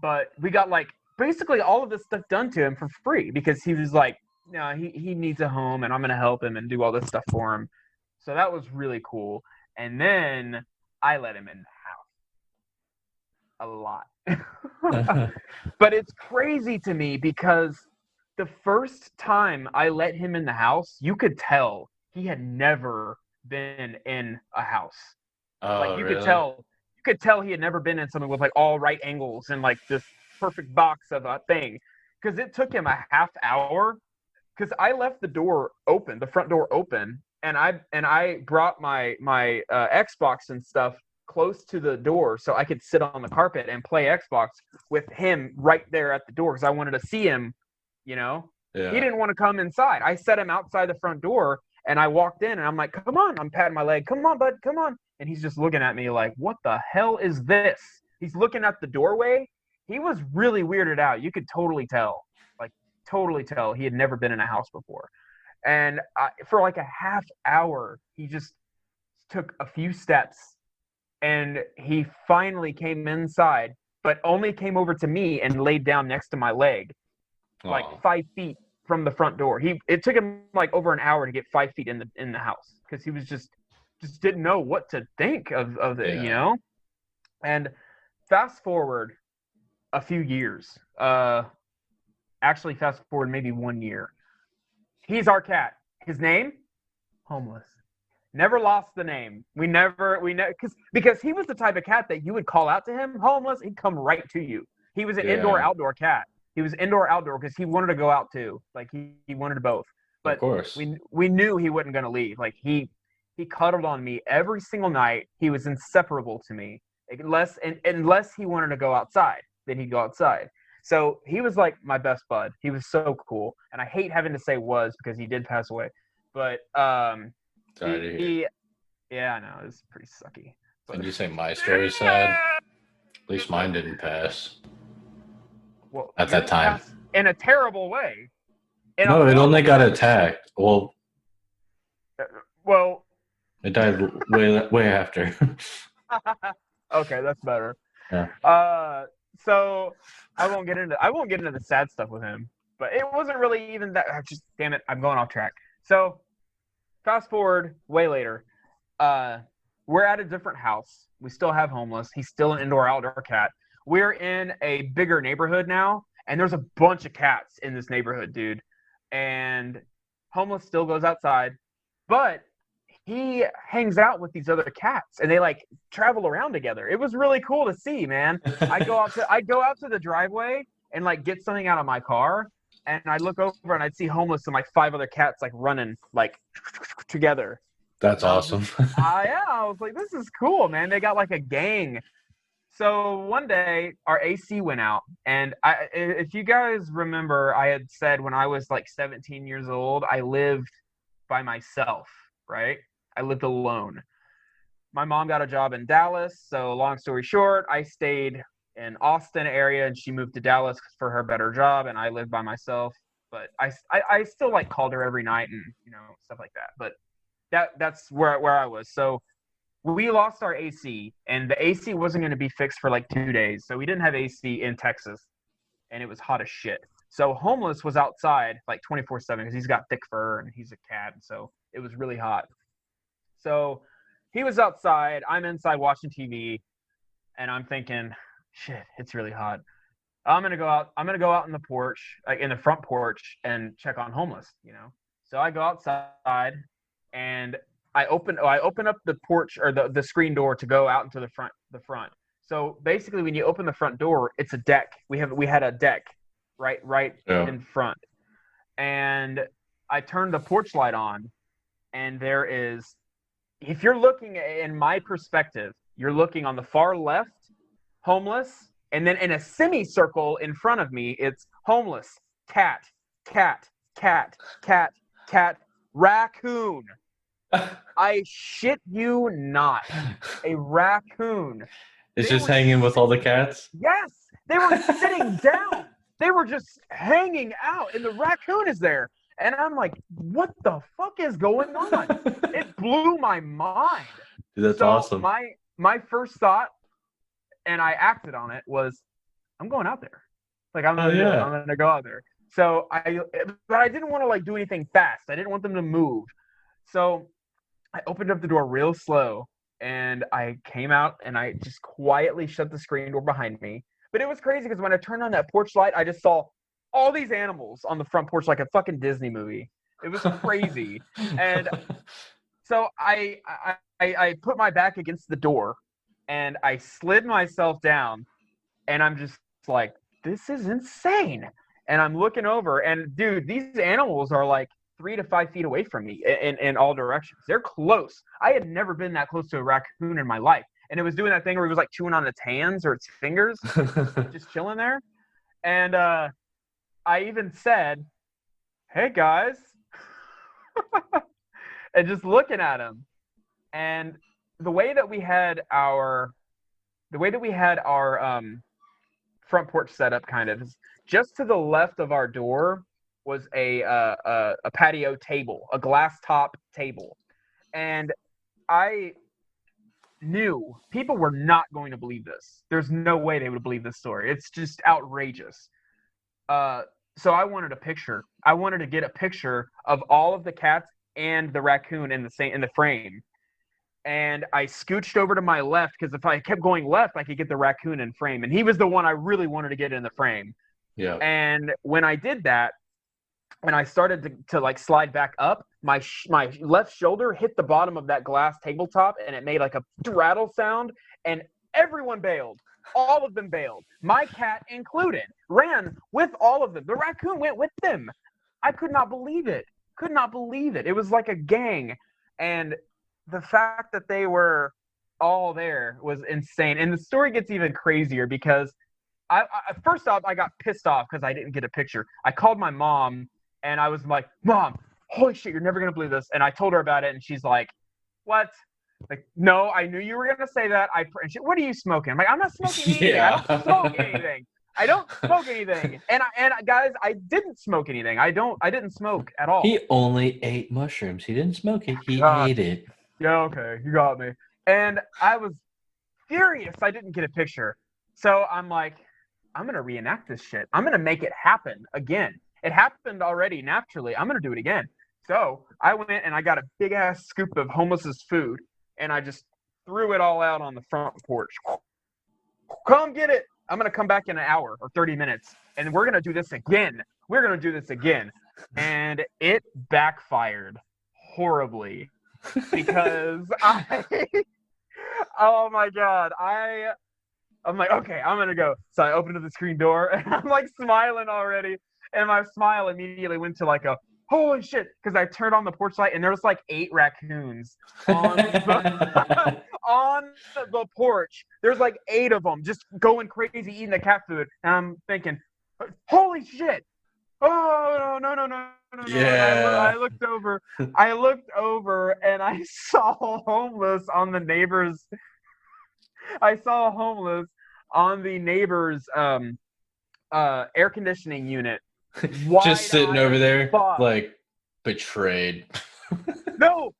but we got like basically all of this stuff done to him for free because he was like, no, he needs a home, and I'm gonna help him and do all this stuff for him. So that was really cool. And then I let him in the house a lot. But it's crazy to me because the first time I let him in the house, you could tell he had never been in a house. Oh, like you really? could tell he had never been in something with like all right angles and like this perfect box of a thing. Because it took him a half hour. Because I left the door open, the front door open, and I brought my Xbox and stuff close to the door so I could sit on the carpet and play Xbox with him right there at the door because I wanted to see him, you know? Yeah. He didn't want to come inside. I set him outside the front door, and I walked in, and I'm like, come on. I'm patting my leg. Come on, bud. Come on. And he's just looking at me like, what the hell is this? He's looking at the doorway. He was really weirded out. You could totally tell. Totally tell he had never been in a house before. And for like a half hour, he just took a few steps, and he finally came inside, but only came over to me and laid down next to my leg, like 5 feet from the front door. It took him like over an hour to get 5 feet in the house because he was just didn't know what to think of it, you know? And fast forward a few years, actually fast forward maybe 1 year. He's our cat. His name? Homeless. Never lost the name. We never because he was the type of cat that you would call out to him, homeless, he'd come right to you. He was an indoor-outdoor cat. He was indoor-outdoor because he wanted to go out too. Like he wanted both. But of course. We knew he wasn't going to leave. Like he cuddled on me every single night. He was inseparable to me. Unless he wanted to go outside, then he'd go outside. So he was like my best bud. He was so cool. And I hate having to say was because he did pass away. But sorry to hear. Yeah, I know. It was pretty sucky. But you say my story's sad? At least mine didn't pass. Well, at that time. In a terrible way. No, it only got attacked. Well, it died way after. Okay, that's better. Yeah. So I won't get into the sad stuff with him, but it wasn't really even that. Just damn it, I'm going off track. So fast forward way later, we're at a different house. We still have homeless. He's still an indoor-outdoor cat. We're in a bigger neighborhood now, and there's a bunch of cats in this neighborhood, dude. And Homeless still goes outside, but he hangs out with these other cats, and they like travel around together. It was really cool to see, man. I'd go out to the driveway and like get something out of my car, and I'd look over and I'd see Homeless and like 5 other cats like running like together. That's awesome. Yeah, I was like, this is cool, man. They got like a gang. So one day our AC went out, and if you guys remember, I had said when I was like 17 years old, I lived by myself, right? I lived alone. My mom got a job in Dallas, so long story short, I stayed in Austin area, and she moved to Dallas for her better job, and I lived by myself. But I still like called her every night and stuff like that. But that's where I was. So we lost our AC, and the AC wasn't going to be fixed for like 2 days. So we didn't have AC in Texas, and it was hot as shit. So Homeless was outside like 24/7 because he's got thick fur and he's a cat. And so it was really hot. So he was outside. I'm inside watching TV, and I'm thinking, shit, it's really hot. I'm going to go out in the porch, like in the front porch, and check on Homeless, So I go outside, and I open up the porch or the screen door to go out into the front. So basically, when you open the front door, it's a deck. We had a deck right in front, and I turned the porch light on, and there is, if you're looking in my perspective, you're looking on the far left, Homeless, and then in a semicircle in front of me, it's Homeless, cat, raccoon. I shit you not. A raccoon. It's just hanging with all the cats? Yes. They were sitting down. They were just hanging out, and the raccoon is there. And I'm like, what the fuck is going on? It blew my mind. Dude, that's awesome. My first thought, and I acted on it, was I'm going out there. Like, I'm going to go out there. So but I didn't want to like do anything fast. I didn't want them to move. So I opened up the door real slow, and I came out, and I just quietly shut the screen door behind me. But it was crazy because when I turned on that porch light, I just saw all these animals on the front porch like a fucking Disney movie. It was crazy. And so I put my back against the door, and I slid myself down, and I'm just like, this is insane. And I'm looking over, and dude, these animals are like 3 to 5 feet away from me in all directions. They're close. I had never been that close to a raccoon in my life. And it was doing that thing where it was like chewing on its hands or its fingers, just chilling there. And I even said, hey guys, and just looking at him. And the way that we had our front porch set up kind of is just to the left of our door was a patio table, a glass top table. And I knew people were not going to believe this. There's no way they would believe this story. It's just outrageous. So I wanted a picture. I wanted to get a picture of all of the cats and the raccoon in the frame. And I scooched over to my left because if I kept going left, I could get the raccoon in frame. And he was the one I really wanted to get in the frame. Yeah. And when I did that, when I started to like slide back up, my left shoulder hit the bottom of that glass tabletop, and it made like a rattle sound, and everyone bailed. All of them bailed. My cat included. Ran with all of them. The raccoon went with them. I could not believe it. It was like a gang. And the fact that they were all there was insane. And the story gets even crazier because I first off, I got pissed off because I didn't get a picture. I called my mom, and I was like, Mom, holy shit, you're never going to believe this. And I told her about it, and she's like, what? Like, no, I knew you were going to say that. And she, what are you smoking? I'm like, I'm not smoking anything. Yeah. I don't smoke anything. And guys, I didn't smoke anything. I didn't smoke at all. He only ate mushrooms. He didn't smoke it. He ate it. Yeah, okay. You got me. And I was furious I didn't get a picture. So I'm like, I'm going to reenact this shit. I'm going to make it happen again. It happened already naturally. I'm going to do it again. So I went and I got a big ass scoop of Homeless's food, and I just threw it all out on the front porch. Come get it. I'm going to come back in an hour or 30 minutes, and we're going to do this again. and it backfired horribly because oh my God, I'm like, okay, I'm gonna go. So I opened up the screen door and I'm like smiling already, and my smile immediately went to like a holy shit, because I turned on the porch light and there was like 8 raccoons on the on the porch. There's like 8 of them just going crazy eating the cat food, and I'm thinking, holy shit. Oh no. Yeah. I looked over and I saw a homeless on the neighbor's air conditioning unit. Just sitting over there like betrayed. No,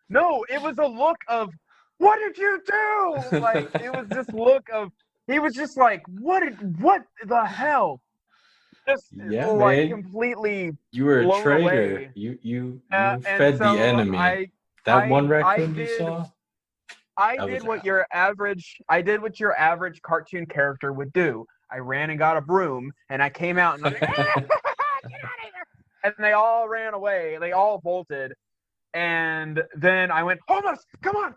it was a look of, what did you do? Like, it was this look of, he was just like, what the hell? Just like man. Completely. You were a traitor. Away. You fed the enemy. That one raccoon you saw? I did what your average cartoon character would do. I ran and got a broom, and I came out and like, get out of here! And they all ran away. They all bolted. And then I went, homeless, come on.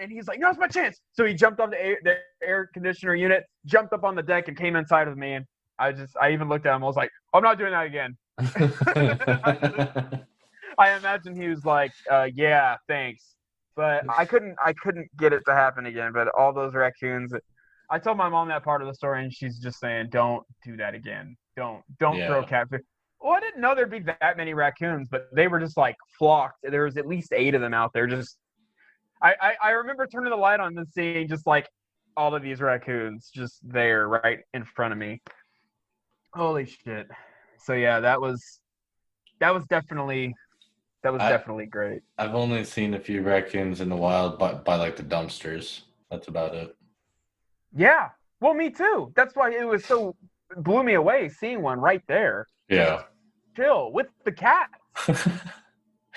And he's like, now's my chance. So he jumped on the air conditioner unit, jumped up on the deck, and came inside with me. And I even looked at him. I was like, I'm not doing that again. I imagine he was like, yeah, thanks. But I couldn't get it to happen again. But all those raccoons, I told my mom that part of the story, and she's just saying, don't do that again. Don't throw cat food. Well, I didn't know there'd be that many raccoons, but they were just like flocked. There was at least 8 of them out there. Just, I remember turning the light on and seeing just like all of these raccoons just there right in front of me. Holy shit! So yeah, that was definitely great. I've only seen a few raccoons in the wild by like the dumpsters. That's about it. Yeah, well, me too. That's why it blew me away seeing one right there. Yeah. Chill with the cats.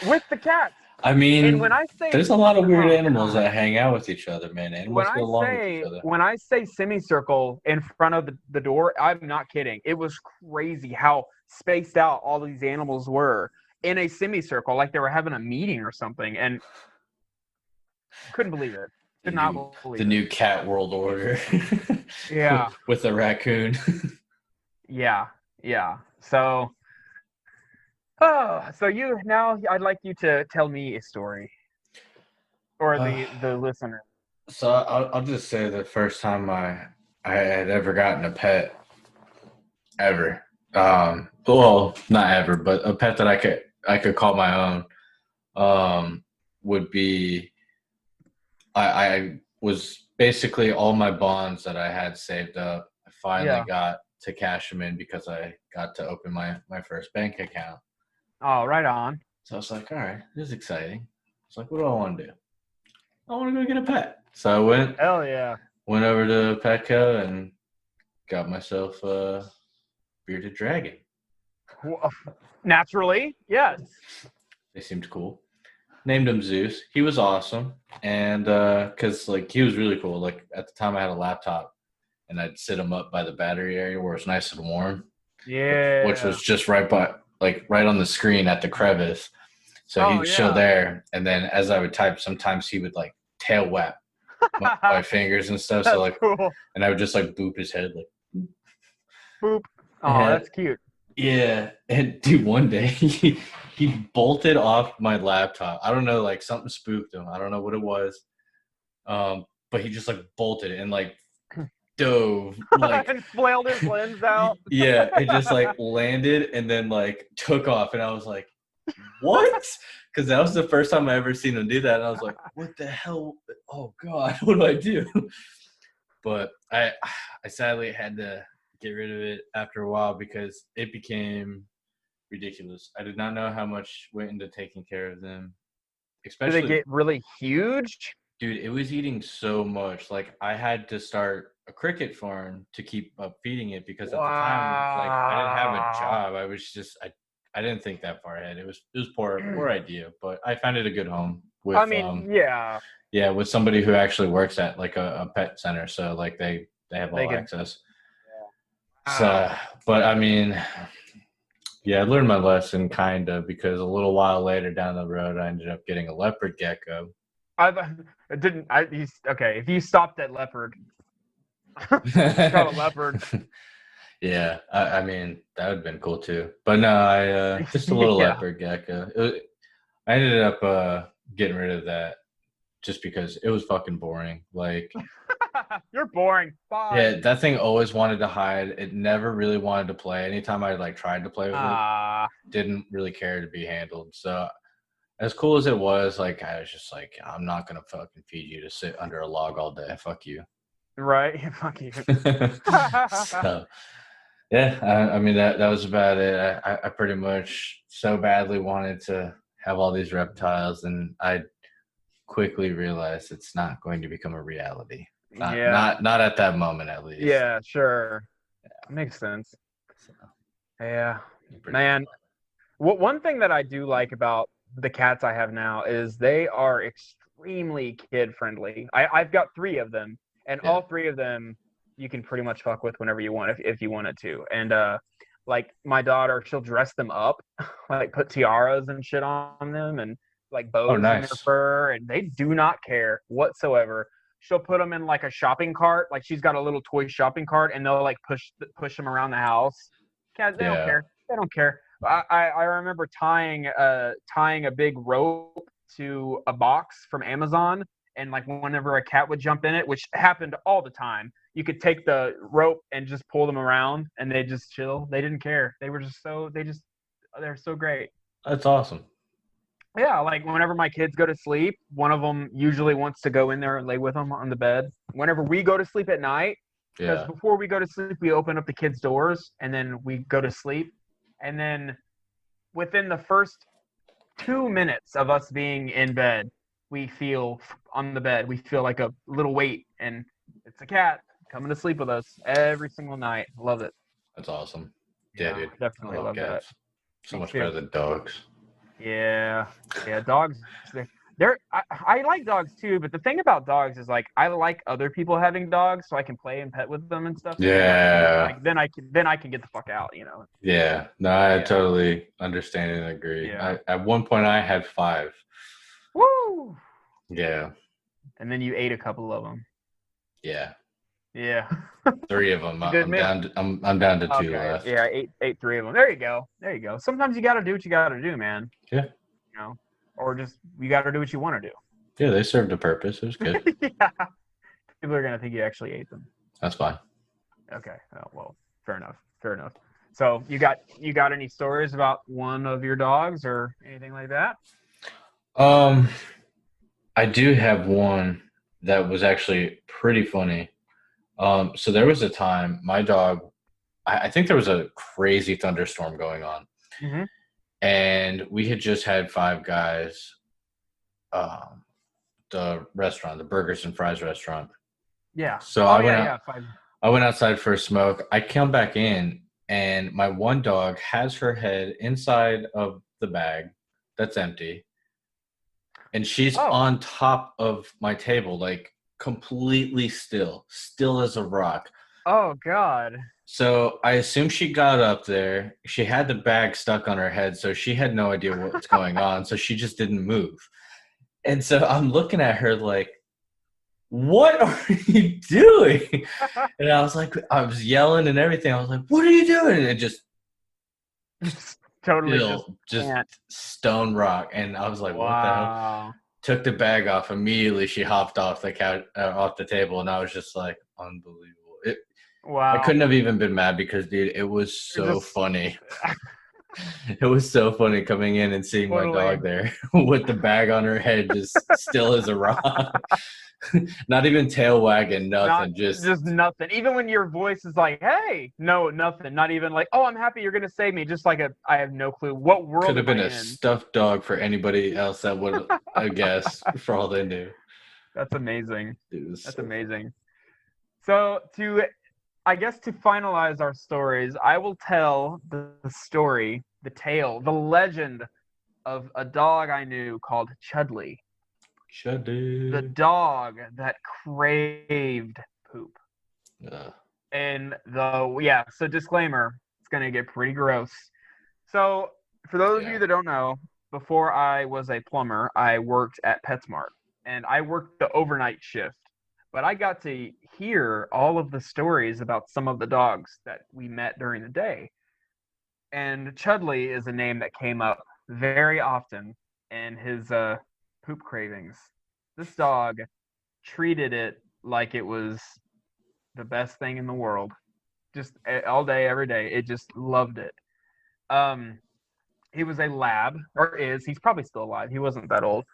With the cats. I mean, and when I say, there's a lot of weird animals that hang out with each other, man. Animals go along with each other. When I say semicircle in front of the door, I'm not kidding. It was crazy how spaced out all these animals were in a semicircle, like they were having a meeting or something, and couldn't believe it. Could not believe the new cat world order. Yeah. With a raccoon. Yeah. So, I'd like you to tell me a story, or the listener. So I'll just say the first time I had ever gotten a pet, ever. Well, not ever, but a pet that I could call my own, would be. I was basically all my bonds that I had saved up. I finally got to cash them in because I got to open my first bank account. Oh, right on. So I was like, all right, this is exciting. It's like, what do I want to do? I want to go get a pet. So I went. Hell yeah. Went over to Petco and got myself a bearded dragon. Naturally, yes. They seemed cool. Named him Zeus. He was awesome. And because like he was really cool. Like at the time I had a laptop and I'd sit him up by the battery area where it's nice and warm. Yeah. Which was just right on the screen at the crevice. So he'd chill there. And then as I would type, sometimes he would like tail whap my fingers and stuff. That's so like cool. And I would just like boop his head like boop. Oh, that's cute. Yeah. And dude, one day he bolted off my laptop. I don't know, like something spooked him. I don't know what it was. But he just like bolted and like dove like and flailed his lens out. Yeah, it just like landed and then like took off, and I was like, what? Because that was the first time I ever seen him do that, and I was like, what the hell? Oh God, what do I do? But I sadly had to get rid of it after a while because it became ridiculous. I did not know how much went into taking care of them. Especially, did they get really huge? Dude, it was eating so much. Like I had to start a cricket farm to keep up feeding it because at the time, like I didn't have a job. I was just I didn't think that far ahead. It was poor idea, but I found it a good home with. Yeah, with somebody who actually works at like a pet center, so like they have all access. Yeah. So, but I mean, Yeah, I learned my lesson kind of because a little while later down the road, I ended up getting a leopard gecko. Okay, if you stopped at leopard, just got a leopard. Yeah, I mean, that would have been cool too. But no, I just a little leopard gecko. I ended up getting rid of that just because it was fucking boring. Like, you're boring. Bye. Yeah, that thing always wanted to hide. It never really wanted to play. Anytime I like tried to play with it, didn't really care to be handled. So as cool as it was, like I was just like, I'm not gonna fucking feed you to sit under a log all day. Fuck you. Right? Fuck you. So yeah, I mean that was about it. I pretty much so badly wanted to have all these reptiles, and I quickly realized it's not going to become a reality. Not at that moment, at least. Yeah, sure. Yeah. Makes sense. So, yeah, man. One thing that I do like about the cats I have now is they are extremely kid friendly. I've got 3 of them, and all 3 of them you can pretty much fuck with whenever you want if you wanted to. And like my daughter, she'll dress them up, like put tiaras and shit on them, and like bows in their fur, and they do not care whatsoever. She'll put them in like a shopping cart, like she's got a little toy shopping cart, and they'll like push them around the house. Cats, they don't care. They don't care. I remember tying a big rope to a box from Amazon, and like whenever a cat would jump in it, which happened all the time, you could take the rope and just pull them around, and they just chill. They didn't care. They were just they're so great. That's awesome. Yeah, like whenever my kids go to sleep, one of them usually wants to go in there and lay with them on the bed. Whenever we go to sleep at night, because before we go to sleep, we open up the kids' doors, and then we go to sleep. And then within the first 2 minutes of us being in bed, we feel on the bed, we feel like a little weight, and it's a cat coming to sleep with us every single night. Love it. That's awesome. Yeah, dude. Definitely love that. So much better than dogs. Yeah, dogs. I like dogs too, but the thing about dogs is like I like other people having dogs, so I can play and pet with them and stuff. Yeah. Like, then I can get the fuck out, you know. Yeah. No, I totally understand and agree. Yeah. At one point, I had 5. Woo. Yeah. And then you ate a couple of them. Yeah. Yeah. 3 of them. I'm down to 2 left. Yeah, I ate 3 of them. There you go. Sometimes you got to do what you got to do, man. Yeah. You know, or just you got to do what you want to do. Yeah, they served a purpose. It was good. Yeah. People are gonna think you actually ate them. That's fine. Okay. Oh, well, fair enough. So you got any stories about one of your dogs or anything like that? I do have one that was actually pretty funny. So there was a time my dog, I think there was a crazy thunderstorm going on. Mm-hmm. And we had just had Five Guys, the restaurant, the burgers and fries restaurant. Yeah. So I went outside for a smoke. I come back in, and my one dog has her head inside of the bag that's empty. And she's on top of my table, like completely still as a rock. Oh, God. So I assume she got up there. She had the bag stuck on her head, so she had no idea what was going on. So she just didn't move. And so I'm looking at her like, what are you doing? And I was yelling and everything. I was like, what are you doing? And it just totally just stone rock. And I was like, what the hell? Took the bag off. Immediately she hopped off the couch, off the table, and I was just like, unbelievable. I couldn't have even been mad because, dude, it was so funny. It was so funny coming in and seeing my dog there with the bag on her head, just still as a rock. Not even tail wagging, nothing. Just nothing. Even when your voice is like, hey, no, nothing. Not even like, oh, I'm happy you're going to save me. Just like I have no clue. What world could have been a stuffed dog for anybody else that would, I guess, for all they knew. That's amazing. That's amazing. So I guess to finalize our stories, I will tell the story, the tale, the legend of a dog I knew called Chudley. Chudley. The dog that craved poop. And so disclaimer, it's going to get pretty gross. So, for those of you that don't know, before I was a plumber, I worked at PetSmart, and I worked the overnight shift. But I got to hear all of the stories about some of the dogs that we met during the day. And Chudley is a name that came up very often in his poop cravings. This dog treated it like it was the best thing in the world. Just all day, every day. It just loved it. He was a lab, or is. He's probably still alive. He wasn't that old.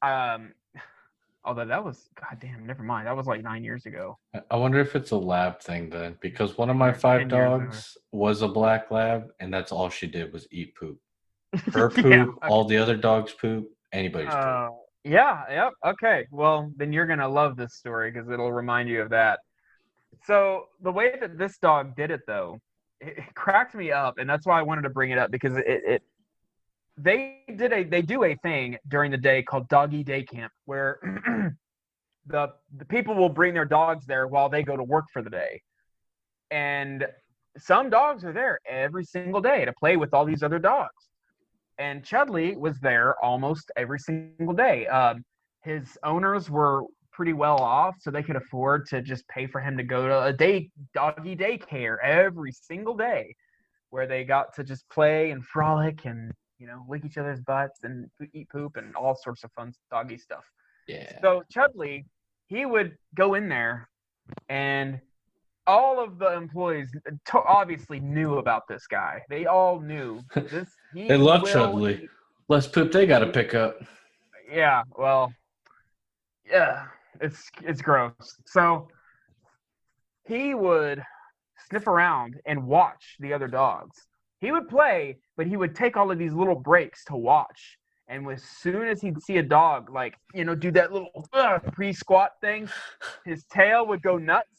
Although that was, goddamn, never mind. That was like 9 years ago. I wonder if it's a lab thing then, because one of my 5 dogs was a black lab, and that's all she did was eat poop. Her poop, all the other dogs' poop, anybody's poop. Yep. Okay. Well, then you're going to love this story because it'll remind you of that. So the way that this dog did it, though, it cracked me up, and that's why I wanted to bring it up, because they do a thing during the day called doggy day camp, where the people will bring their dogs there while they go to work for the day. And some dogs are there every single day to play with all these other dogs. And Chudley was there almost every single day. His owners were pretty well off, so they could afford to just pay for him to go to a doggy daycare every single day, where they got to just play and frolic and, you know, lick each other's butts and eat poop and all sorts of fun doggy stuff. Yeah. So Chudley, he would go in there, and all of the employees obviously knew about this guy. They all knew this. They love Chudley. Less poop they got to pick up. Yeah. Well. Yeah. It's gross. So he would sniff around and watch the other dogs. He would play, but he would take all of these little breaks to watch. And as soon as he'd see a dog, like, you know, do that little pre-squat thing, his tail would go nuts,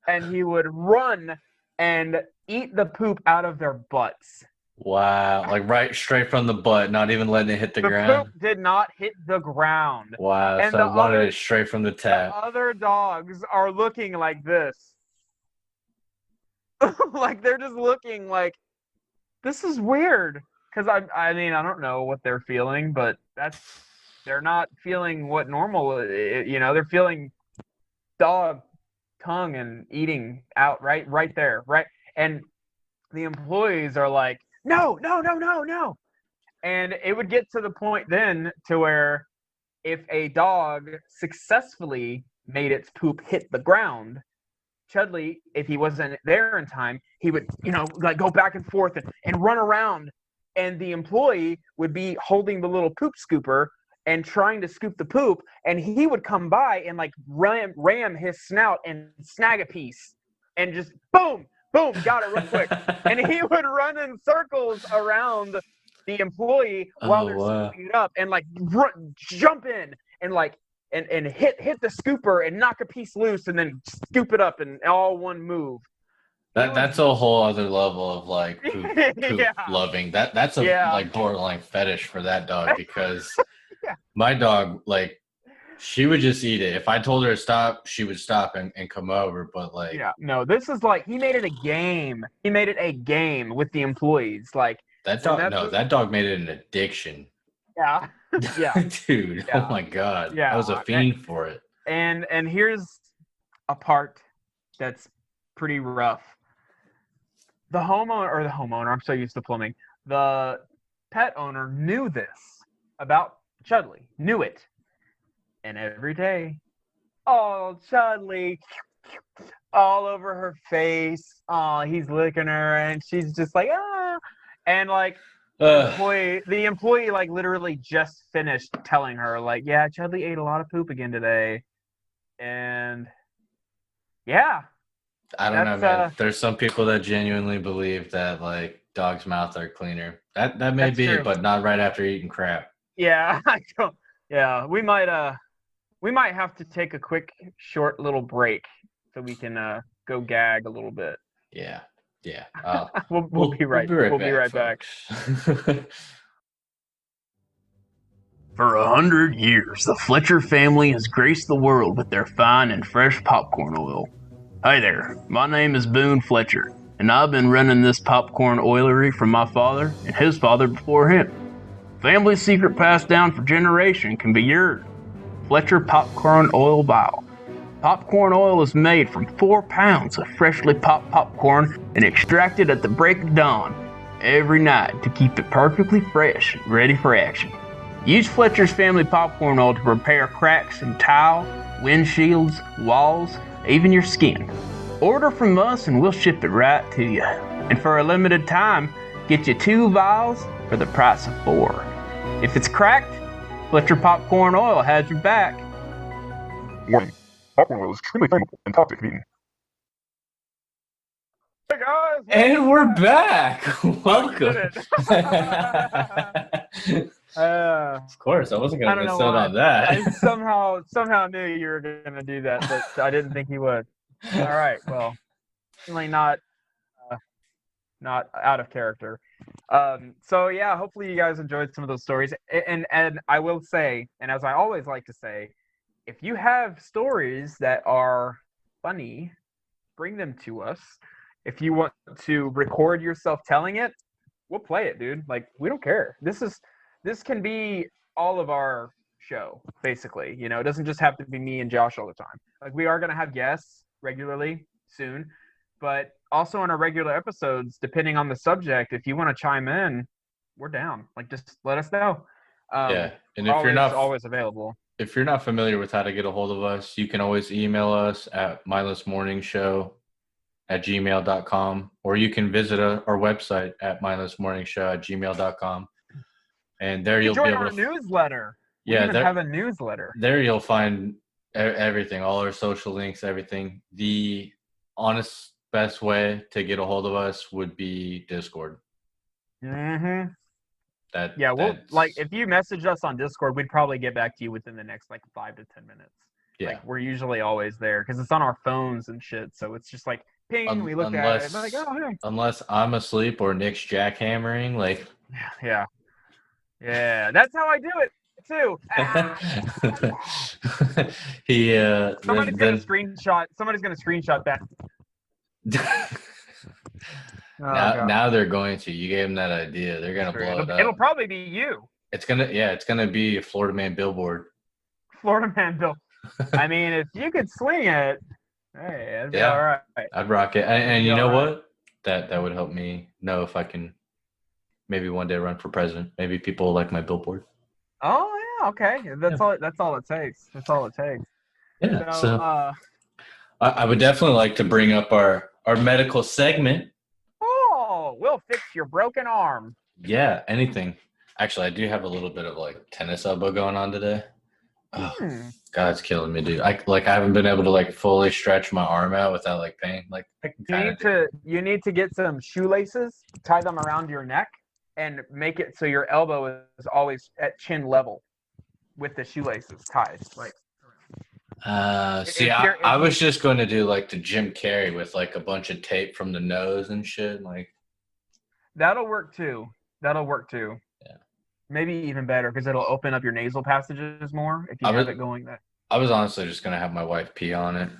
and he would run and eat the poop out of their butts. Wow. Like right straight from the butt, not even letting it hit the ground? The poop did not hit the ground. Wow. And so I wanted it straight from the tap. The other dogs are looking like this. Like, they're just looking like, this is weird. Because, I mean, I don't know what they're feeling, but they're not feeling what normal, you know, they're feeling dog tongue and eating out right there, right? And the employees are like, no. And it would get to the point then to where if a dog successfully made its poop hit the ground, Chudley, if he wasn't there in time, he would, you know, like go back and forth and run around. And the employee would be holding the little poop scooper and trying to scoop the poop. And he would come by and like ram his snout and snag a piece. And just boom, got it real quick. And he would run in circles around the employee while they're scooping it up, and like jump in and like and hit the scooper and knock a piece loose and then scoop it up in all one move. That's a whole other level of like poop loving. That's a like borderline fetish for that dog, because my dog, like, she would just eat it. If I told her to stop, she would stop and come over. But like, no, this is like, he made it a game. He made it a game with the employees. Like that dog. No, that dog made it an addiction. Yeah. Dude. Yeah. Oh my God. Yeah. I was a fiend for it. And here's a part that's pretty rough. The homeowner, I'm so used to plumbing. The pet owner knew this about Chudley. Knew it. And every day, oh, Chudley, all over her face. Oh, he's licking her, and she's just like, ah. And like, the employee like literally just finished telling her, like, yeah, Chudley ate a lot of poop again today. And yeah. I don't know, man. There's some people that genuinely believe that like dogs' mouths are cleaner. That may be, true. But not right after eating crap. Yeah, I don't. Yeah, we might have to take a quick, short little break so we can go gag a little bit. Yeah. We'll be right back. For 100 years, the Fletcher family has graced the world with their fine and fresh popcorn oil. Hi there, my name is Boone Fletcher, and I've been running this popcorn oilery from my father and his father before him. Family secret passed down for generation can be yours. Fletcher Popcorn Oil Vial. Popcorn oil is made from 4 pounds of freshly popped popcorn and extracted at the break of dawn every night to keep it perfectly fresh and ready for action. Use Fletcher's family popcorn oil to repair cracks in tile, windshields, walls, even your skin. Order from us and we'll ship it right to you. And for a limited time, get you 2 vials for the price of 4. If it's cracked, Fletcher Popcorn Oil has your back. Warning. Popcorn oil is extremely flammable and toxic if eaten. Hey guys! And we're back! Welcome! Of course, I wasn't going to miss out on that. I somehow knew you were going to do that, but I didn't think you would. All right, well, certainly not out of character. So yeah, hopefully you guys enjoyed some of those stories. And I will say, and as I always like to say, if you have stories that are funny, bring them to us. If you want to record yourself telling it, we'll play it, dude. Like, we don't care. This can be all of our show, basically. You know, it doesn't just have to be me and Josh all the time. Like, we are going to have guests regularly soon, but also in our regular episodes, depending on the subject, if you want to chime in, we're down. Like, just let us know. Yeah, and if you're not always available. If you're not familiar with how to get a hold of us, you can always email us at mindlessmorningshow@gmail.com, or you can visit our website at mindlessmorningshow@gmail.com. And there you'll be able to join our newsletter. Yeah, we even have a newsletter. There you'll find everything, all our social links, everything. The honest best way to get a hold of us would be Discord. Mm-hmm. That's if you message us on Discord, we'd probably get back to you within the next 5 to 10 minutes. Yeah. Like, we're usually always there because it's on our phones and shit. So it's just like ping, we look at it, like, oh hey. Unless I'm asleep or Nick's jackhammering, like. Yeah, that's how I do it too. Somebody's gonna screenshot that. Now they're going to. You gave them that idea. They're gonna blow it up. It'll probably be you. It's gonna be a Florida Man billboard. Florida Man bill. I mean, if you could swing it, hey, that'd be all right. I'd rock it. And you know what? That would help me know if I can maybe one day run for president. Maybe people like my billboard. Oh yeah, okay. That's all it takes. That's all it takes. Yeah. So I would definitely like to bring up our medical segment. Oh, we'll fix your broken arm. Yeah, anything. Actually, I do have a little bit of tennis elbow going on today. Oh, God, it's killing me, dude. I haven't been able to fully stretch my arm out without pain. You need to get some shoelaces, tie them around your neck, and make it so your elbow is always at chin level with the shoelaces tied. I was just going to do the Jim Carrey with a bunch of tape from the nose and shit. That'll work too. Yeah. Maybe even better because it'll open up your nasal passages more if you have it going there. I was honestly just going to have my wife pee on it.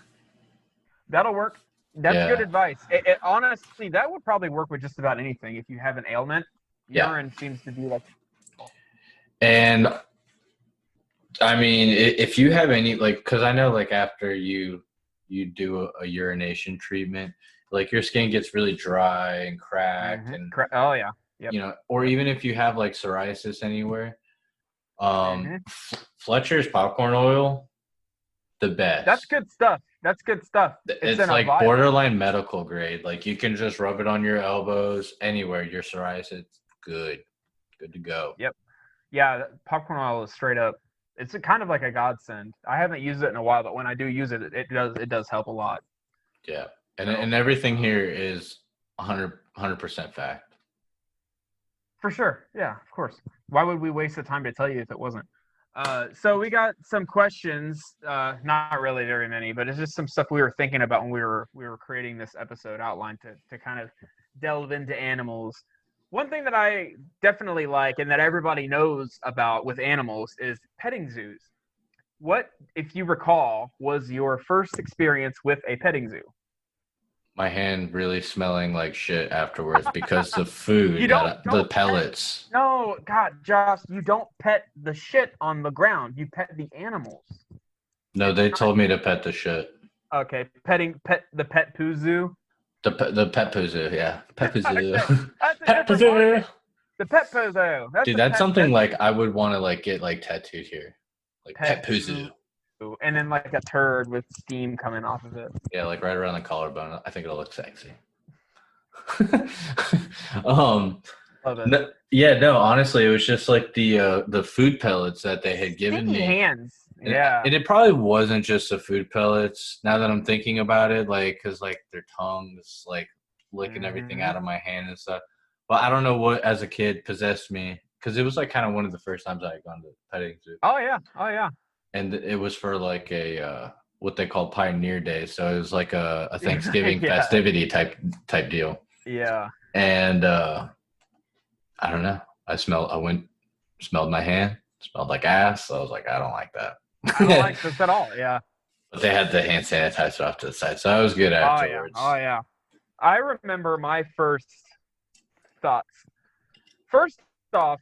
That'll work. That's good advice. It honestly, that would probably work with just about anything. If you have an ailment, urine seems to be And I mean, if you have any, because I know after you do a urination treatment, your skin gets really dry and cracked. And oh yeah. Yep. Or even if you have psoriasis anywhere, Fletcher's popcorn oil, the best. That's good stuff. It's borderline medical grade. You can just rub it on your elbows anywhere. Your psoriasis, good to go. Yep. Yeah, popcorn oil is straight up. It's kind of like a godsend. I haven't used it in a while, but when I do use it, it does help a lot. Yeah, and everything here is 100% fact. For sure. Yeah, of course. Why would we waste the time to tell you if it wasn't? So we got some questions. Not really very many, but it's just some stuff we were thinking about when we were creating this episode outline to kind of delve into animals. One thing that I definitely like and that everybody knows about with animals is petting zoos. What, if you recall, was your first experience with a petting zoo? my hand really smelling like shit afterwards because the food, the pellets. No, God, Josh, you don't pet the shit on the ground. You pet the animals. No, they told me to pet the shit. Okay, the pet poo zoo. The pet poo zoo, yeah. Pet poo zoo. Pet poo zoo. The pet poo zoo. Dude, that's something like I would want to like get like tattooed here. Like pet poo zoo. And then like a turd with steam coming off of it. Yeah, like right around the collarbone. I think it'll look sexy. Love it. No, honestly, it was just like the food pellets that they had given me. Hands. And it probably wasn't just the food pellets. Now that I'm thinking about it, like, cause like their tongues like licking everything out of my hand and stuff. But I don't know what as a kid possessed me, cause it was like kind of one of the first times I had gone to petting zoo. Oh yeah. And it was for like a what they call Pioneer Day, so it was like a Thanksgiving festivity type deal. Yeah. And I don't know. I smelled my hand, smelled like ass. So I was like, I don't like that. I don't like this at all. Yeah. But they had the hand sanitizer off to the side, so I was good afterwards. Oh yeah. I remember my first thoughts. First off,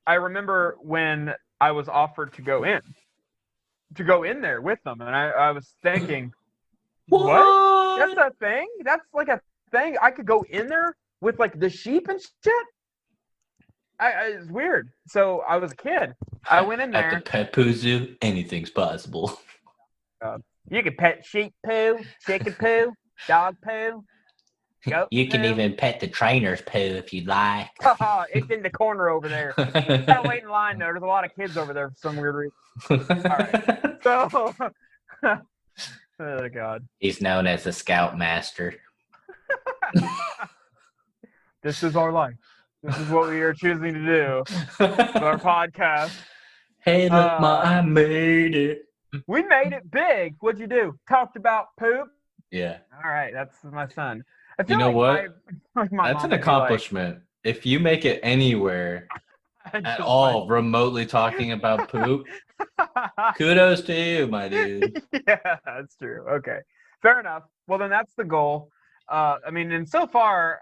I remember when I was offered to go in there with them, and I was thinking, what? That's a thing? That's like a thing? I could go in there with like the sheep and shit? It's weird. So I was a kid. I went in there. At the pet poo zoo, anything's possible. You can pet sheep poo, chicken poo, dog poo. You can even pet the trainer's poo if you'd like. It's in the corner over there. You gotta wait in line though. There's a lot of kids over there for some weird reason. All right. So, oh God. He's known as the Scout Master. This is our life. This is what we are choosing to do with our podcast. Hey, look, I made it. We made it big. What'd you do? Talked about poop? Yeah. All right. That's my son. You know what? That's an accomplishment. Like, if you make it anywhere at all, remotely talking about poop, kudos to you, my dude. Yeah, that's true. Okay. Fair enough. Well, then that's the goal. I mean, and so far,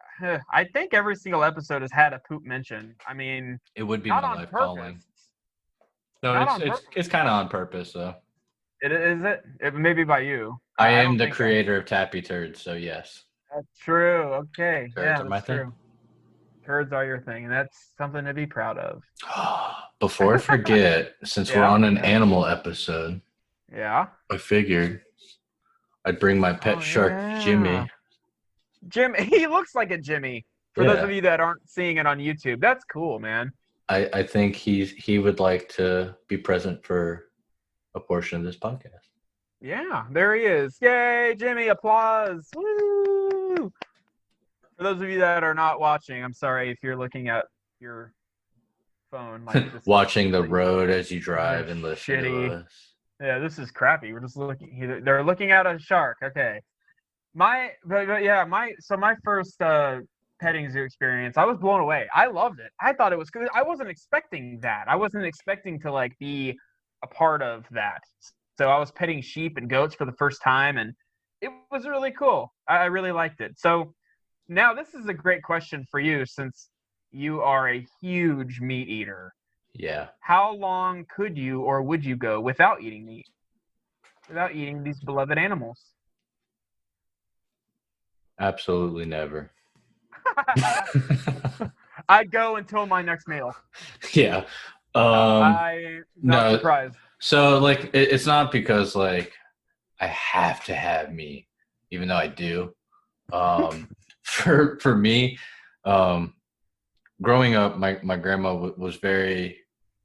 I think every single episode has had a poop mention. I mean, it would be my life calling. No, it's kind of on purpose, though. It may be by you. I am the creator of Tappy Turds, so yes. That's true. Okay. Turds are my thing. True. Turds are your thing, and that's something to be proud of. Before I forget, since we're on an animal episode, I figured I'd bring my pet shark, Jimmy. He looks like a Jimmy. For those of you that aren't seeing it on YouTube, that's cool, man. I think he would like to be present for a portion of this podcast. Yeah, there he is. Yay, Jimmy! Applause! Woo! For those of you that are not watching, I'm sorry if you're looking at your phone, like this watching the road as you drive and listen to us. Yeah, this is crappy. We're just looking. They're looking at a shark. Okay. My first petting zoo experience, I was blown away. I loved it. I thought it was good. I wasn't expecting that. I wasn't expecting to like be a part of that. So I was petting sheep and goats for the first time, and it was really cool. I really liked it. So now this is a great question for you, since you are a huge meat eater. Yeah. How long could you or would you go without eating meat? Without eating these beloved animals? Absolutely never. I'd go until my next meal. Yeah. I'm not surprised. So like it's not because like I have to have meat, even though I do. For me, growing up, my grandma was very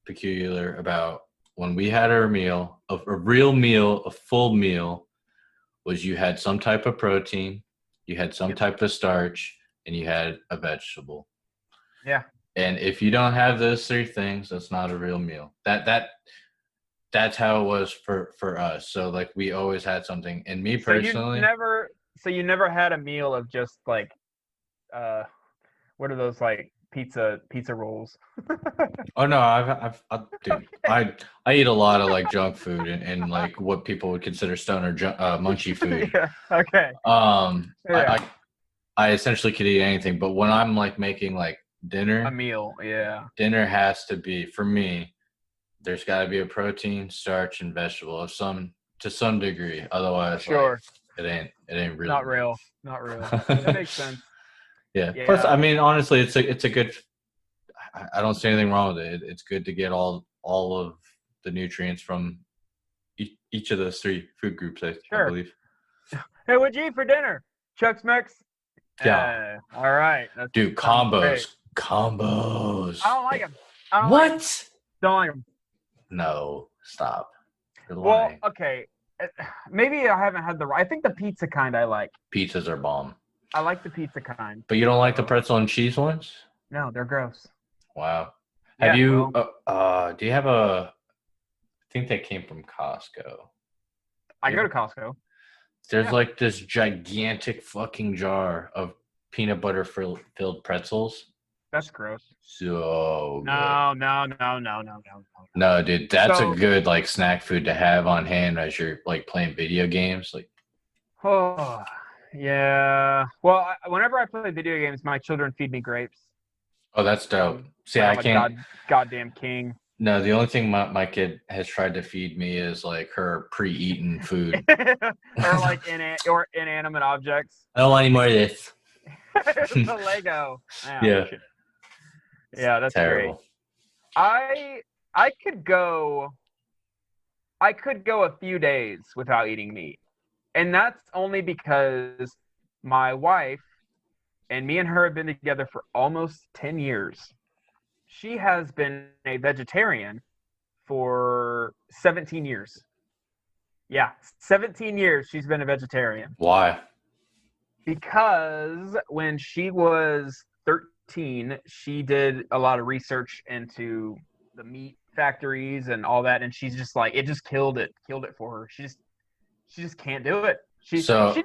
peculiar about when we had our meal, a real meal, a full meal, was you had some type of protein, you had some type of starch, and you had a vegetable. Yeah. And if you don't have those three things, that's not a real meal. That's how it was for us. So like we always had something. And me personally, So you never had a meal of just like what are those like pizza rolls. Oh no, dude, I eat a lot of like junk food and like what people would consider stoner munchy food. Yeah. Okay. Yeah. I essentially could eat anything, but when I'm like making like dinner, a meal, yeah, dinner has to be, for me, there's got to be a protein, starch, and vegetable to some degree. Otherwise, sure, like, it ain't really not real. That makes sense. Yeah. Plus, I mean, honestly, it's a good. I don't see anything wrong with it. It's good to get all of the nutrients from each of those 3 food groups. I believe. Hey, what'd you eat for dinner? Chuck's Mex. Yeah. All right. Dude, combos. I don't like them. What? Don't like them. No, stop. Well, okay. Maybe I haven't had I think the pizza kind I like. Pizzas are bomb. I like the pizza kind. But you don't like the pretzel and cheese ones? No, they're gross. Wow. Have you? Do you have I think they came from Costco. I go to Costco. There's like this gigantic fucking jar of peanut butter filled pretzels. That's gross. So no. No, dude, that's a good like snack food to have on hand as you're like playing video games. Like, oh yeah. Well, whenever I play video games, my children feed me grapes. Oh, that's dope. See, I can't. Goddamn king. No, the only thing my kid has tried to feed me is like her pre-eaten food, or like inanimate objects. I don't want any more of this. The Lego. Yeah. Yeah, that's terrible. Great. I could go a few days without eating meat. And that's only because my wife and me and her have been together for almost 10 years. She has been a vegetarian for 17 years. Yeah, 17 years she's been a vegetarian. Why? Because when she was 13, she did a lot of research into the meat factories and all that, and she's just like, it just killed it for her. She just can't do it. She's not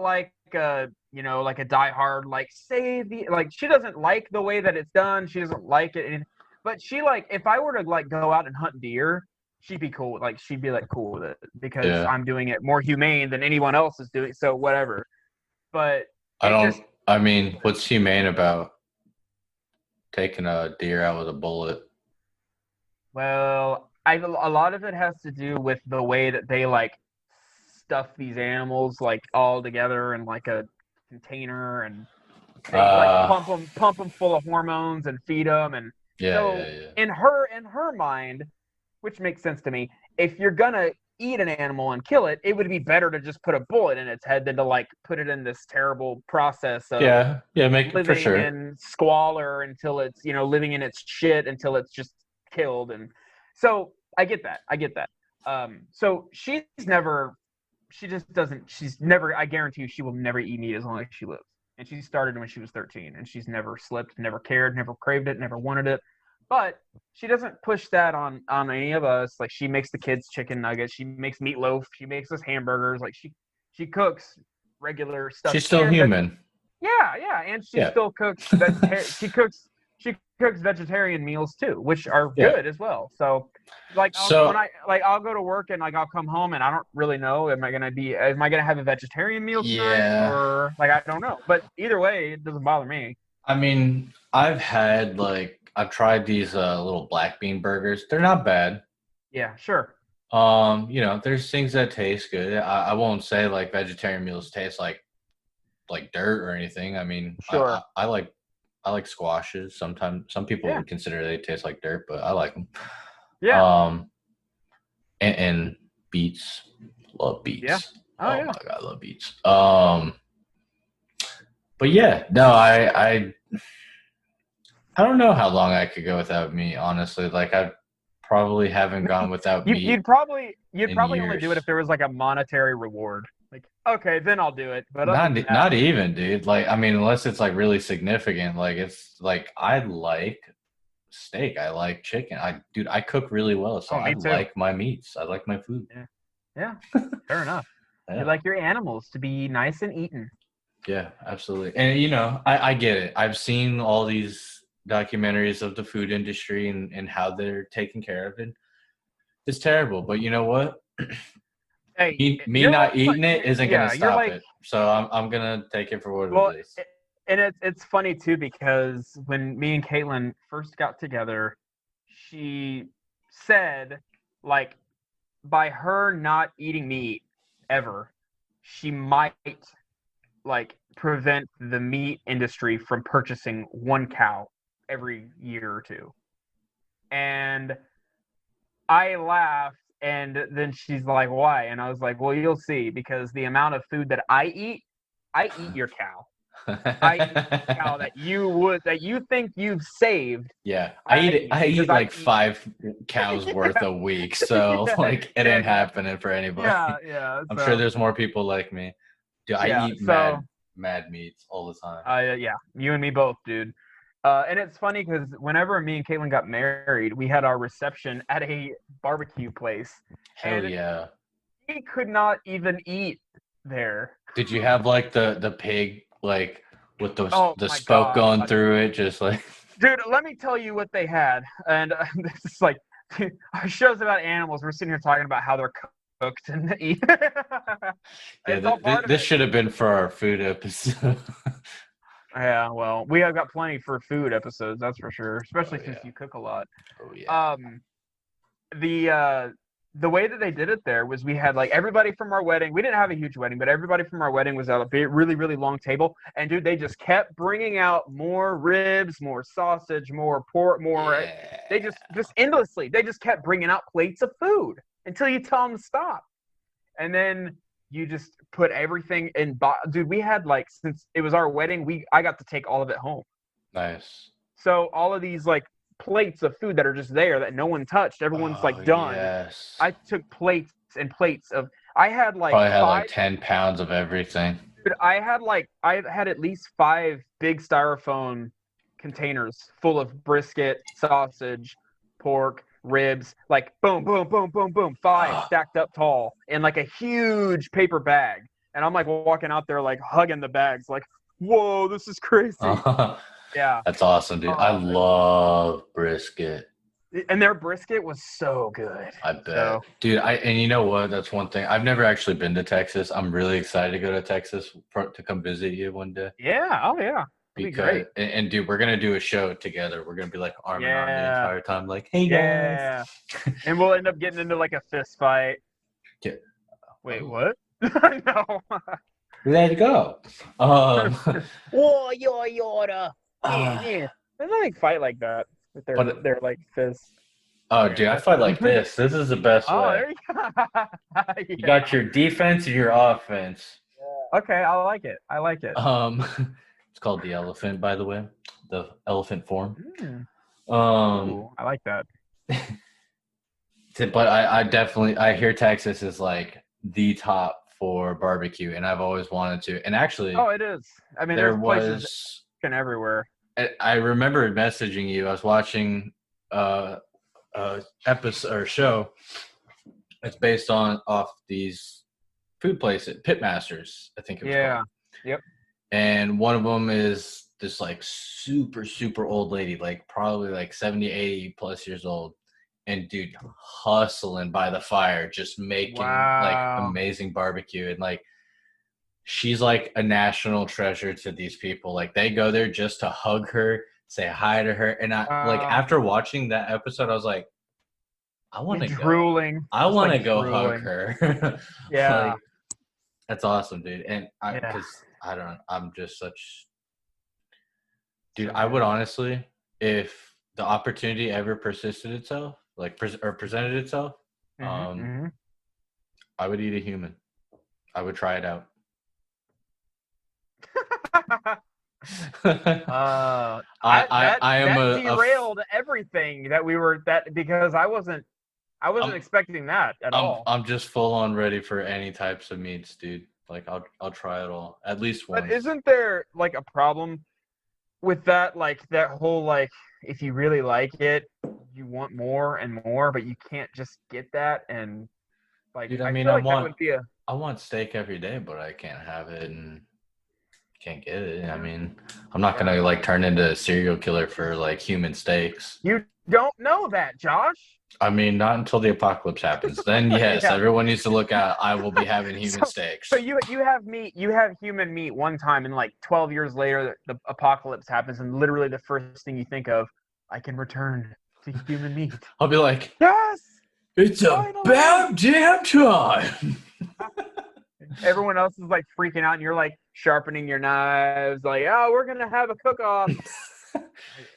like like a diehard she doesn't like the way that it's done. She doesn't like it, but she like, if I were to like go out and hunt deer, she'd be cool. Like she'd be like cool with it because I'm doing it more humane than anyone else is doing. So whatever. But I mean, what's humane about taking a deer out with a bullet? Well, a lot of it has to do with the way that they like stuff these animals like all together in like a container, and they like pump them full of hormones and feed them, and in her mind, which makes sense to me, if you're gonna eat an animal and kill it, it would be better to just put a bullet in its head than to like put it in this terrible process of make it for sure in squalor until it's living in its shit until it's just killed. And so I get that. So she's never, I guarantee you she will never eat meat as long as she lives. And she started when she was 13, and she's never slipped, never cared, never craved it, never wanted it. But she doesn't push that on any of us. Like, she makes the kids chicken nuggets, she makes meatloaf, she makes us hamburgers. Like, she cooks regular stuff. She's still human. And she still cooks. She cooks vegetarian meals too, which are good as well. So, I'll go to work and like I'll come home and I don't really know, am I gonna have a vegetarian meal tonight, or like I don't know. But either way, it doesn't bother me. I mean, I've tried these little black bean burgers. They're not bad. Yeah, sure. There's things that taste good. I won't say like vegetarian meals taste like dirt or anything. I mean, sure. I like squashes. Sometimes some people would consider they taste like dirt, but I like them. Yeah. And beets. Love beets. Yeah. Oh my God, I love beets. But yeah, no, I don't know how long I could go without meat, honestly. Like, I probably haven't gone without meat. You'd probably only do it if there was like a monetary reward. Like, okay, then I'll do it. But not even, dude. Like, I mean, unless it's like really significant. Like, it's like, I like steak. I like chicken. I cook really well, so I like my meats. I like my food. Yeah. Fair enough. You like your animals to be nice and eaten. Yeah, absolutely. And, you know, I get it. I've seen all these documentaries of the food industry and how they're taken care of. And it's terrible. But you know what? Hey, Me you're not like, eating it isn't going to you're stop like, it. So I'm going to take it for what well, it is. and it's funny too because when me and Caitlin first got together, she said, like, by her not eating meat ever, she might like prevent the meat industry from purchasing one cow every year or two. And I laughed, and then she's like, "Why?" And I was like, "Well, you'll see, because the amount of food that I eat your cow. I eat the cow that you think you've saved. Yeah, I eat like 5 cows yeah, worth a week, so yeah, like it ain't happening for anybody. yeah. I'm sure So there's more people like me. Dude, I yeah, eat so mad meats all the time. yeah, you and me both, dude. And it's funny because whenever me and Caitlin got married, we had our reception at a barbecue place, Hell and yeah. we could not even eat there. Did you have like the pig like with the Oh the my smoke god, going through it, just like dude! Let me tell you what they had, and this is like our show's about animals. We're sitting here talking about how they're cooked and eat. It's all part of this it. should have been for our food episode. Yeah, well, we have got plenty for food episodes, that's for sure. Especially since yeah. you cook a lot. Oh yeah. The way that they did it there was we had like everybody from our wedding. We didn't have a huge wedding, but everybody from our wedding was at a really, really long table. And dude, they just kept bringing out more ribs, more sausage, more pork, more. Yeah. They just endlessly. They just kept bringing out plates of food until you tell them to stop. And then you just put everything in. Dude, we had like, since it was our wedding, I got to take all of it home. Nice. So all of these like plates of food that are just there that no one touched, everyone's like done. Yes. I took plates and plates of. I had like probably had like 10 pounds of everything. Dude, I had at least 5 big styrofoam containers full of brisket, sausage, pork, ribs, like boom, boom, boom, boom, boom, 5 stacked up tall in like a huge paper bag. And I'm like walking out there like hugging the bags, like, whoa, this is crazy. Yeah. That's awesome, dude. I love brisket. And their brisket was so good. I bet. Dude, and you know what? That's one thing. I've never actually been to Texas. I'm really excited to go to Texas to come visit you one day. Yeah. Oh, yeah. Because, great. And dude, we're going to do a show together. We're going to be like arm in arm the entire time. Like, hey, guys. And we'll end up getting into like a fist fight. Wait, what? No. Let's go. Whoa, yoda. Yeah. There's nothing fight like that with their like fists. Oh, dude, I fight like this. This is the best way. There you go. You got your defense and your offense. Yeah. Okay, I like it. It's called the elephant, by the way. The elephant form. Ooh, I like that. But I hear Texas is like the top for barbecue, and I've always wanted to. And actually, it is. I mean, there's places everywhere. I remember messaging you. I was watching episode or show. It's based off these food places, Pitmasters, I think it was called. Yep. And one of them is this like super, super old lady, like probably like 70, 80 plus years old. And dude, hustling by the fire, just making like amazing barbecue. And like, she's like a national treasure to these people. Like they go there just to hug her, say hi to her. And I like after watching that episode, I was like, I want to go. Drooling. I want to go hug her. Yeah. Like, that's awesome, dude. And I'm just such, dude, I would honestly, if the opportunity ever persisted itself, like presented itself, I would eat a human. I would try it out. That derailed everything that we were because I wasn't expecting that at all. I'm just full on ready for any types of meats, dude. Like I'll try it all at least once. But isn't there like a problem with that? Like that whole like if you really like it, you want more and more, but you can't just get that. And like, dude, I want steak every day, but I can't have it. And Can't get it. I mean, I'm not gonna like turn into a serial killer for like human steaks. You don't know that, Josh. I mean, not until the apocalypse happens. Then yes, everyone needs to look out. I will be having human steaks. So you have meat, you have human meat one time, and like 12 years later, the apocalypse happens, and literally the first thing you think of, I can return to human meat. I'll be like, yes, it's about damn time. Everyone else is like freaking out, and you're like sharpening your knives, like, oh, we're gonna have a cook-off.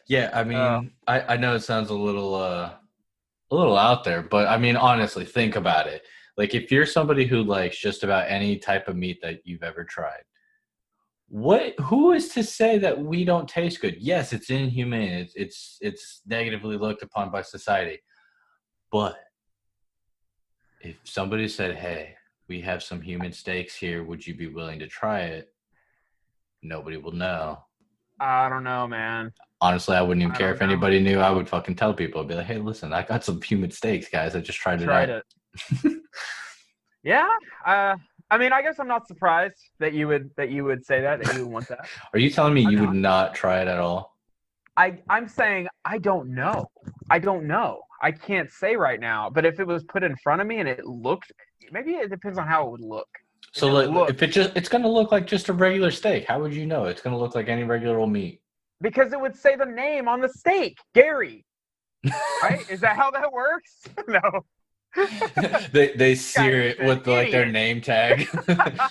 Yeah, I mean, I know it sounds a little out there, but I mean, honestly, think about it. Like, if you're somebody who likes just about any type of meat that you've ever tried, who is to say that we don't taste good? Yes, it's inhumane. It's negatively looked upon by society. But if somebody said, hey, we have some human steaks here, would you be willing to try it? Nobody will know. I don't know, man. Honestly, I wouldn't even care if anybody knew. I would fucking tell people. I'd be like, hey, listen, I got some human steaks, guys. I just tried it out. Yeah. I mean, I guess I'm not surprised that you would say that you would want that. Are you telling me you would not try it at all? I'm saying I don't know. I don't know. I can't say right now. But if it was put in front of me and it looked, maybe it depends on how it would look. So like, if it's gonna look like just a regular steak, how would you know? It's gonna look like any regular old meat. Because it would say the name on the steak, Gary. Right? Is that how that works? No. they sear it with like their name tag,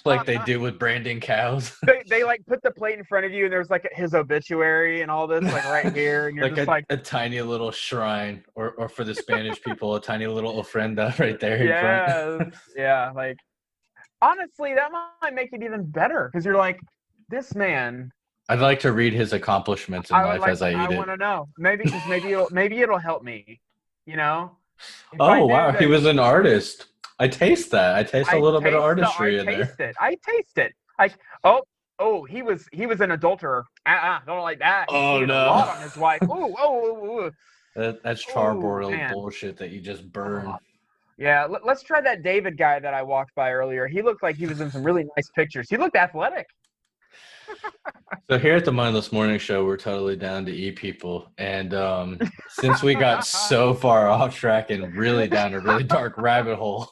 like they do with branding cows. They like put the plate in front of you, and there's like his obituary and all this like right here, and you're like just a tiny little shrine, or for the Spanish people, a tiny little ofrenda right there in front. Yeah, like honestly, that might make it even better because you're like, this man. I'd like to read his accomplishments in life as I eat it. I want to know. Maybe it'll help me. You know. Oh wow, he was an artist. I taste that. I taste a little bit of artistry in there. I taste it. Like he was an adulterer. Don't like that. Oh he no. A lot on his wife. Ooh. That's charbroiled bullshit that you just burn. Yeah, let's try that David guy that I walked by earlier. He looked like he was in some really nice pictures. He looked athletic. So here at the Mindless Morning Show, we're totally down to eat people. And since we got so far off track and really down a really dark rabbit hole,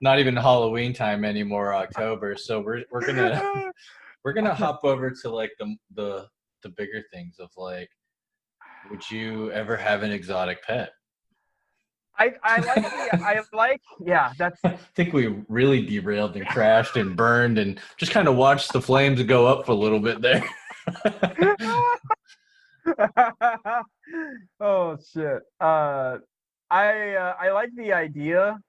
not even Halloween time anymore, October. So we're gonna hop over to like the bigger things of like, would you ever have an exotic pet? I think we really derailed and crashed and burned and just kind of watched the flames go up for a little bit there. Oh shit. I like the idea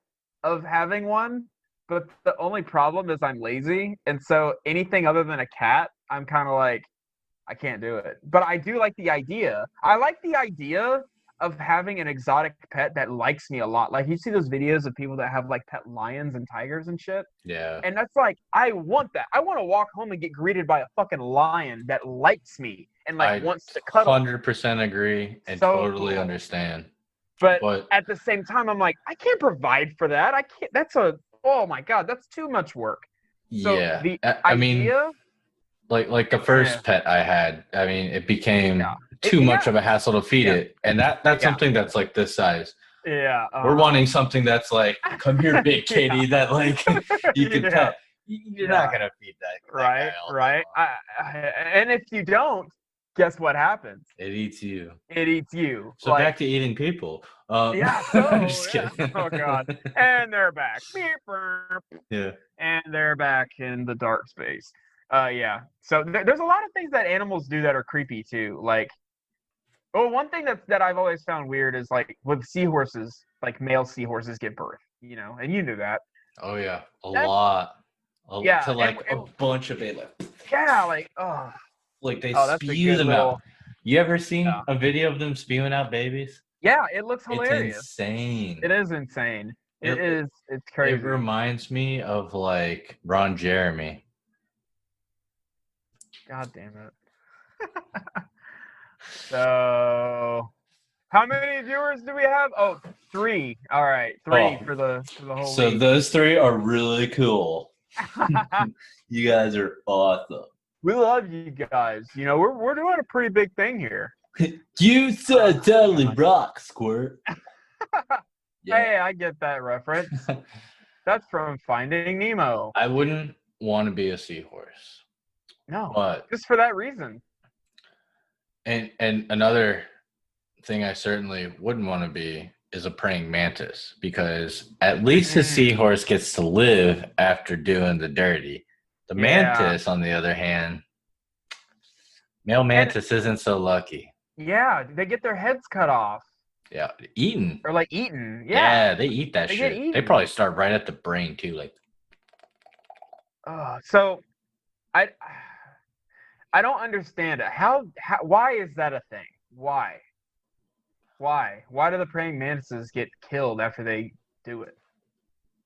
of having one, but the only problem is I'm lazy, and so anything other than a cat, I'm kind of like, I can't do it. But I do like the idea. I like the idea of having an exotic pet that likes me a lot. Like, you see those videos of people that have like pet lions and tigers and shit. Yeah. And that's like, I want that. I want to walk home and get greeted by a fucking lion that likes me and like wants to cuddle. 100% agree and totally understand. But at the same time, I'm like, I can't provide for that. I can't. Oh my God, that's too much work. So yeah. The I mean, like the first pet I had, I mean, it became too much of a hassle to feed it. And that's something that's like this size. Yeah. We're wanting something that's like, come here, big kitty, that like you can pet. You're not going to feed that. Right. And if you don't, guess what happens? It eats you. So like, back to eating people. I'm just kidding. Oh God. And they're back. Yeah. And they're back in the dark space. Yeah. So there's a lot of things that animals do that are creepy too. Like, one thing that I've always found weird is like with seahorses, like male seahorses give birth, you know, and you knew that. Oh yeah, a lot. To like a bunch of it. Like they spew them out. You ever seen a video of them spewing out babies? Yeah, it looks hilarious. It's insane. It is insane. It's crazy. It reminds me of like Ron Jeremy. God damn it. So, how many viewers do we have? Oh, 3. All right, 3 for the whole week. Those 3 are really cool. You guys are awesome. We love you guys. You know, we're doing a pretty big thing here. You said totally rock, Squirt. Yeah. Hey, I get that reference. That's from Finding Nemo. I wouldn't want to be a seahorse. No, but just for that reason. And another thing I certainly wouldn't want to be is a praying mantis, because at least a seahorse gets to live after doing the dirty. The mantis, on the other hand, male mantis isn't so lucky. Yeah, they get their heads cut off. Yeah, eaten. Or like eaten. Yeah, they eat that shit. They probably start right at the brain too. Like, so I don't understand it. How why is that a thing? Why? Why do the praying mantises get killed after they do it?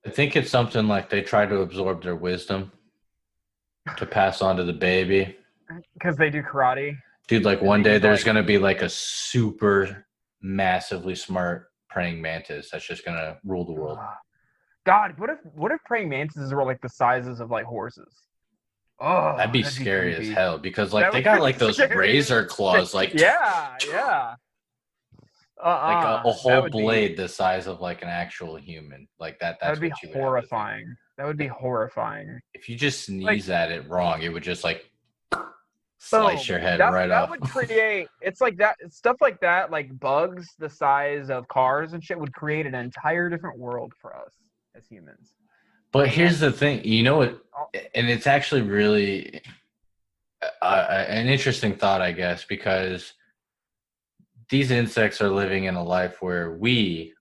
I think it's something like they try to absorb their wisdom to pass on to the baby. Because they do karate. Dude, like one day there's going to be like a super massively smart praying mantis that's just going to rule the world. God, what if praying mantises were like the sizes of like horses? Oh, that'd be scary as hell, because like they got like those razor claws, like yeah. Like a whole blade the size of like an actual human. Like that's that would be horrifying. That would be horrifying. If you just sneeze at it wrong, it would just like slice your head right off. That would create, it's like that, stuff like that, like bugs the size of cars and shit would create an entire different world for us as humans. But here's the thing, you know what, and it's actually really an interesting thought, I guess, because these insects are living in a life where we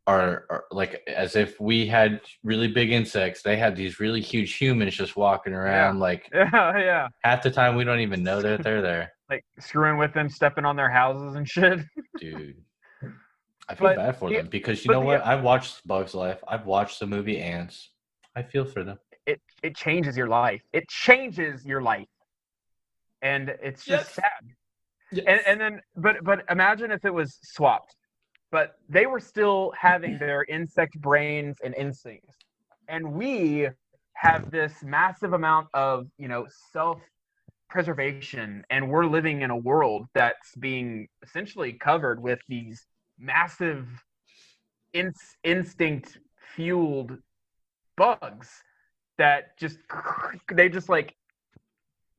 are like, as if we had really big insects, they have these really huge humans just walking around, like half the time we don't even know that they're there, like screwing with them, stepping on their houses and shit. Dude, I feel bad for them, because you know what, I've watched Bug's Life, I've watched the movie Ants. I feel for them. It changes your life. It changes your life, and it's just sad. Yes. And then but imagine if it was swapped, but they were still having their insect brains and instincts, and we have this massive amount of, you know, self-preservation, and we're living in a world that's being essentially covered with these massive instinct fueled bugs that they just like,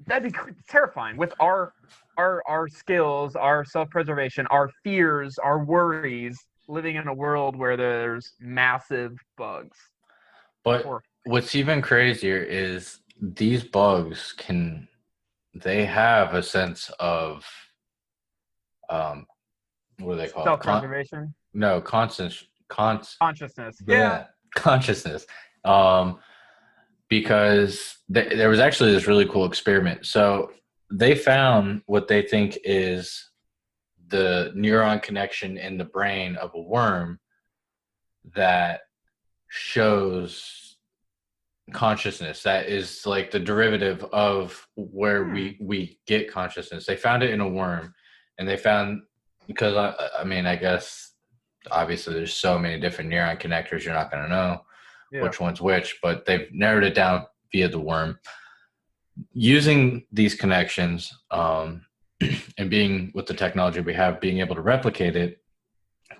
that'd be terrifying with our skills, our self-preservation, our fears, our worries, living in a world where there's massive bugs. But what's even crazier is these bugs they have a sense of what do they call it? Self-preservation? No, consciousness. Yeah, consciousness. Because there was actually this really cool experiment. So they found what they think is the neuron connection in the brain of a worm that shows consciousness. That is like the derivative of where we get consciousness. They found it in a worm, and they found, because I mean, I guess obviously there's so many different neuron connectors, you're not going to know which one's which, but they've narrowed it down via the worm. Using these connections, and being with the technology we have, being able to replicate it,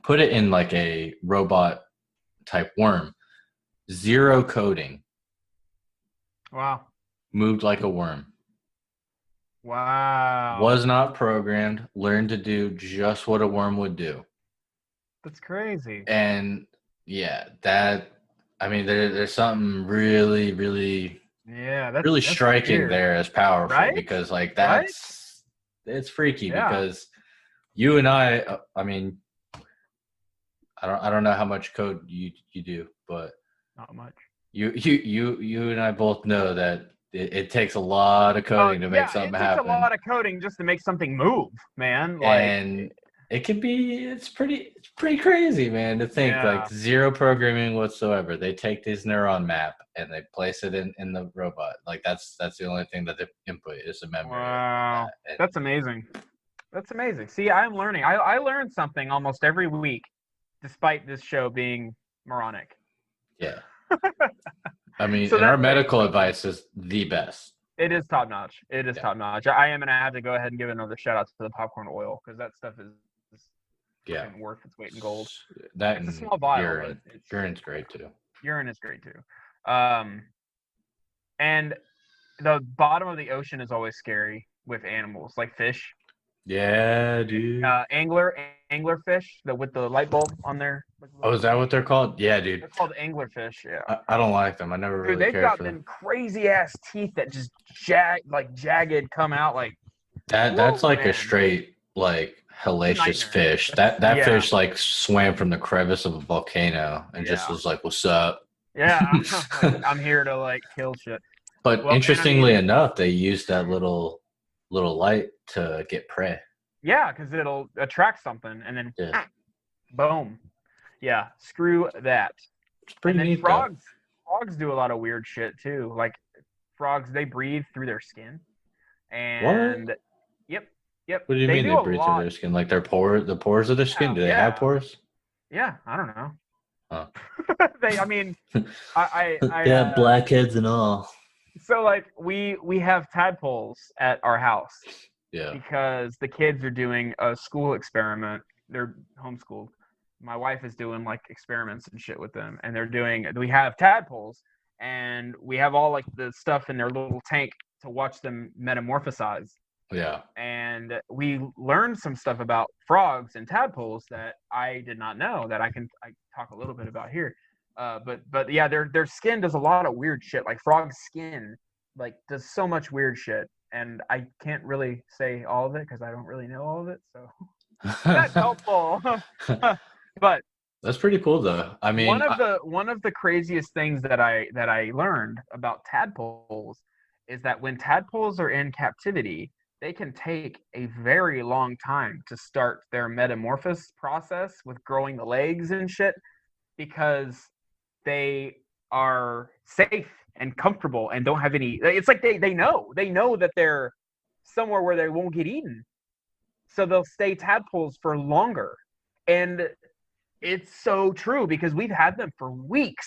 put it in like a robot type worm, 0 coding. Wow. Moved like a worm. Wow. Was not programmed, learned to do just what a worm would do. That's crazy. And yeah, I mean, there's something really, really, really striking weird. There as powerful, right? Because like it's freaky, because you and I mean, I don't know how much code you do, but not much. You and I both know that it takes a lot of coding to make something happen. It takes a lot of coding just to make something move, man. Like, and it's pretty crazy, man, to think like 0 programming whatsoever. They take this neuron map and they place it in the robot. Like that's the only thing that they input is a memory. Wow, that's amazing. That's amazing. See, I'm learning. I learn something almost every week, despite this show being moronic. Yeah. I mean, so our medical advice is the best. It is top notch. It is top notch. I am gonna have to go ahead and give another shout out to the popcorn oil because that stuff is worth its weight in gold. It's a small vial. Urine's great too. Urine is great too. And the bottom of the ocean is always scary with animals like fish. Yeah, dude. Anglerfish with the light bulb on there. Oh, is that what they're called? Yeah, dude. They're called anglerfish. Yeah. I don't like them. I never really cared for them. They've got them crazy ass teeth that just jagged come out like. That's like a straight like hellacious fish. That fish like swam from the crevice of a volcano and just was like, "What's up?" Yeah, I'm here to like kill shit. But interestingly enough, they use that little light to get prey. Yeah, because it'll attract something and then boom. Yeah, screw that. It's pretty neat. Frogs do a lot of weird shit too. Like frogs, they breathe through their skin. And what? Yep. What do you mean they breathe through their skin? Like the pores of their skin? Do they have pores? Yeah, I don't know. Huh. They have blackheads and all. So like we have tadpoles at our house. Yeah. Because the kids are doing a school experiment. They're homeschooled. My wife is doing like experiments and shit with them, and we have tadpoles, and we have all like the stuff in their little tank to watch them metamorphosize. Yeah. And we learned some stuff about frogs and tadpoles that I did not know that I talk a little bit about here. But yeah, their skin does a lot of weird shit. Like frog's skin like does so much weird shit, and I can't really say all of it because I don't really know all of it. So that's helpful. But that's pretty cool though. I mean, one of the craziest things that I learned about tadpoles is that when tadpoles are in captivity, they can take a very long time to start their metamorphosis process with growing the legs and shit because they are safe and comfortable and don't have any. It's like they know that they're somewhere where they won't get eaten, so they'll stay tadpoles for longer. And it's so true because we've had them for weeks,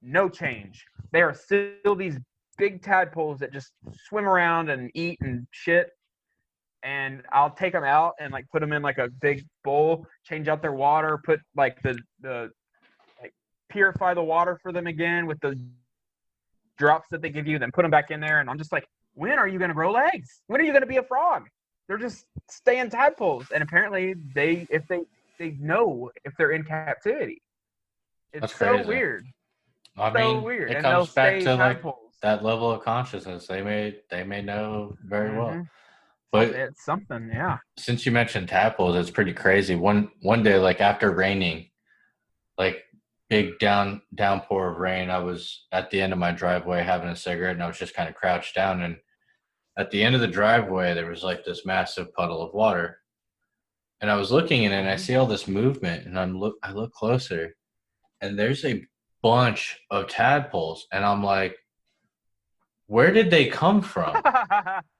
no change. They are still these big tadpoles that just swim around and eat and shit. And I'll take them out and like put them in like a big bowl, change out their water, put like the like purify the water for them again with the drops that they give you, then put them back in there. And I'm just like, when are you going to grow legs? When are you going to be a frog? They're just staying tadpoles. And apparently they know if they're in captivity. It's so weird. I mean, weird. It comes back to like that level of consciousness. They may know very well. But it's something, yeah. Since you mentioned tadpoles, it's pretty crazy. One day, like after raining, like big downpour of rain, I was at the end of my driveway having a cigarette, and I was just kind of crouched down. And at the end of the driveway, there was like this massive puddle of water. And I was looking in it, and I see all this movement, and I look closer, and there's a bunch of tadpoles, and I'm like, where did they come from?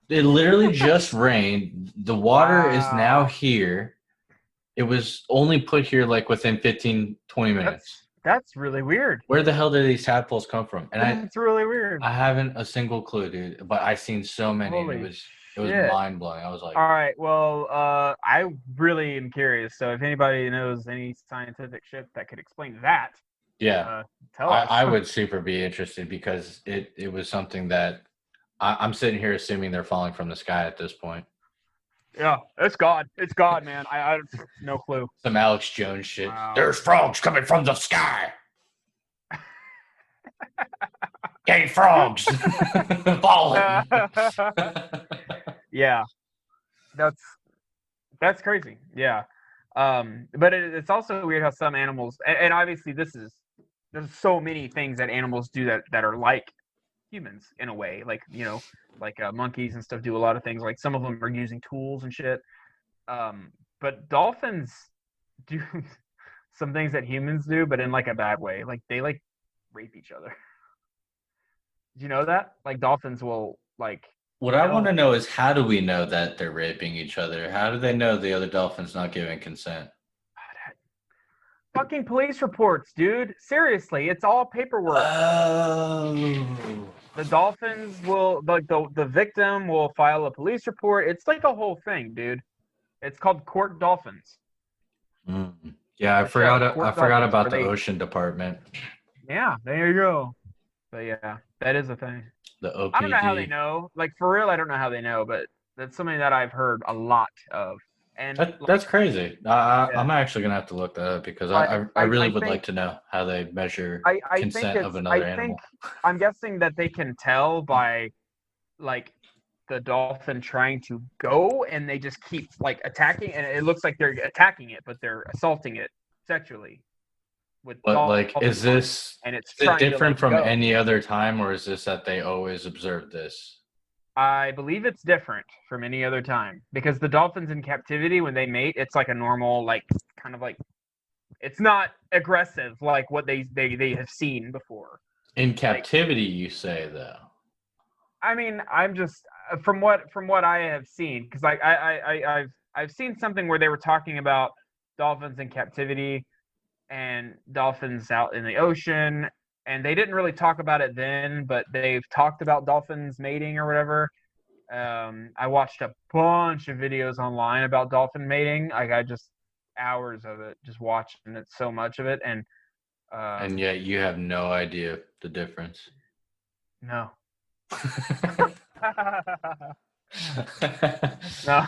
It literally just rained. The water is now here. It was only put here like within 15, 20 minutes. That's really weird. Where the hell did these tadpoles come from? And that's really weird. I haven't a single clue, dude. But I seen so many. And it was mind blowing. I was like, all right, well, I really am curious. So if anybody knows any scientific shit that could explain that, tell us. I would super be interested because it was something that I'm sitting here assuming they're falling from the sky at this point. Yeah, it's God. It's God, man. I no clue. Some Alex Jones shit. Wow. There's frogs coming from the sky. Gay frogs. Falling. Yeah. That's crazy. Yeah. But it's also weird how some animals, and obviously there's so many things that animals do that are like humans in a way, like monkeys and stuff do a lot of things, like some of them are using tools and shit, but dolphins do some things that humans do, but in like a bad way. Like they like rape each other. Do you know that? Like dolphins will like. What I want to know is, how do we know that they're raping each other? How do they know the other dolphin's not giving consent? Fucking police reports, dude. Seriously, it's all paperwork. Oh, The dolphins will, like, the victim will file a police report. It's like a whole thing, dude. It's called court dolphins. Yeah, I forgot about the they, ocean department. Yeah, there you go. But yeah, that is a thing. The OPD. I don't know how they know. Like, for real, I don't know how they know, but that's something that I've heard a lot of. And that's crazy. I'm actually gonna have to look that up because I really would like to know how they measure consent of another animal. I'm guessing that they can tell by, like, the dolphin trying to go, and they just keep, like, attacking, and it looks like they're attacking it, but they're assaulting it sexually. But like, is it different from any other time, or is this that they always observe this? I believe it's different from any other time, because the dolphins in captivity, when they mate, it's like a normal, like, kind of like, it's not aggressive like what they have seen before. In captivity, like, you say, though. I mean, I'm just from what I have seen, because I've seen something where they were talking about dolphins in captivity and dolphins out in the ocean, and they didn't really talk about it then, but they've talked about dolphins mating or whatever. I watched a bunch of videos online about dolphin mating. I just hours of it, just watching it, so much of it, and yet you have no idea the difference. No. No.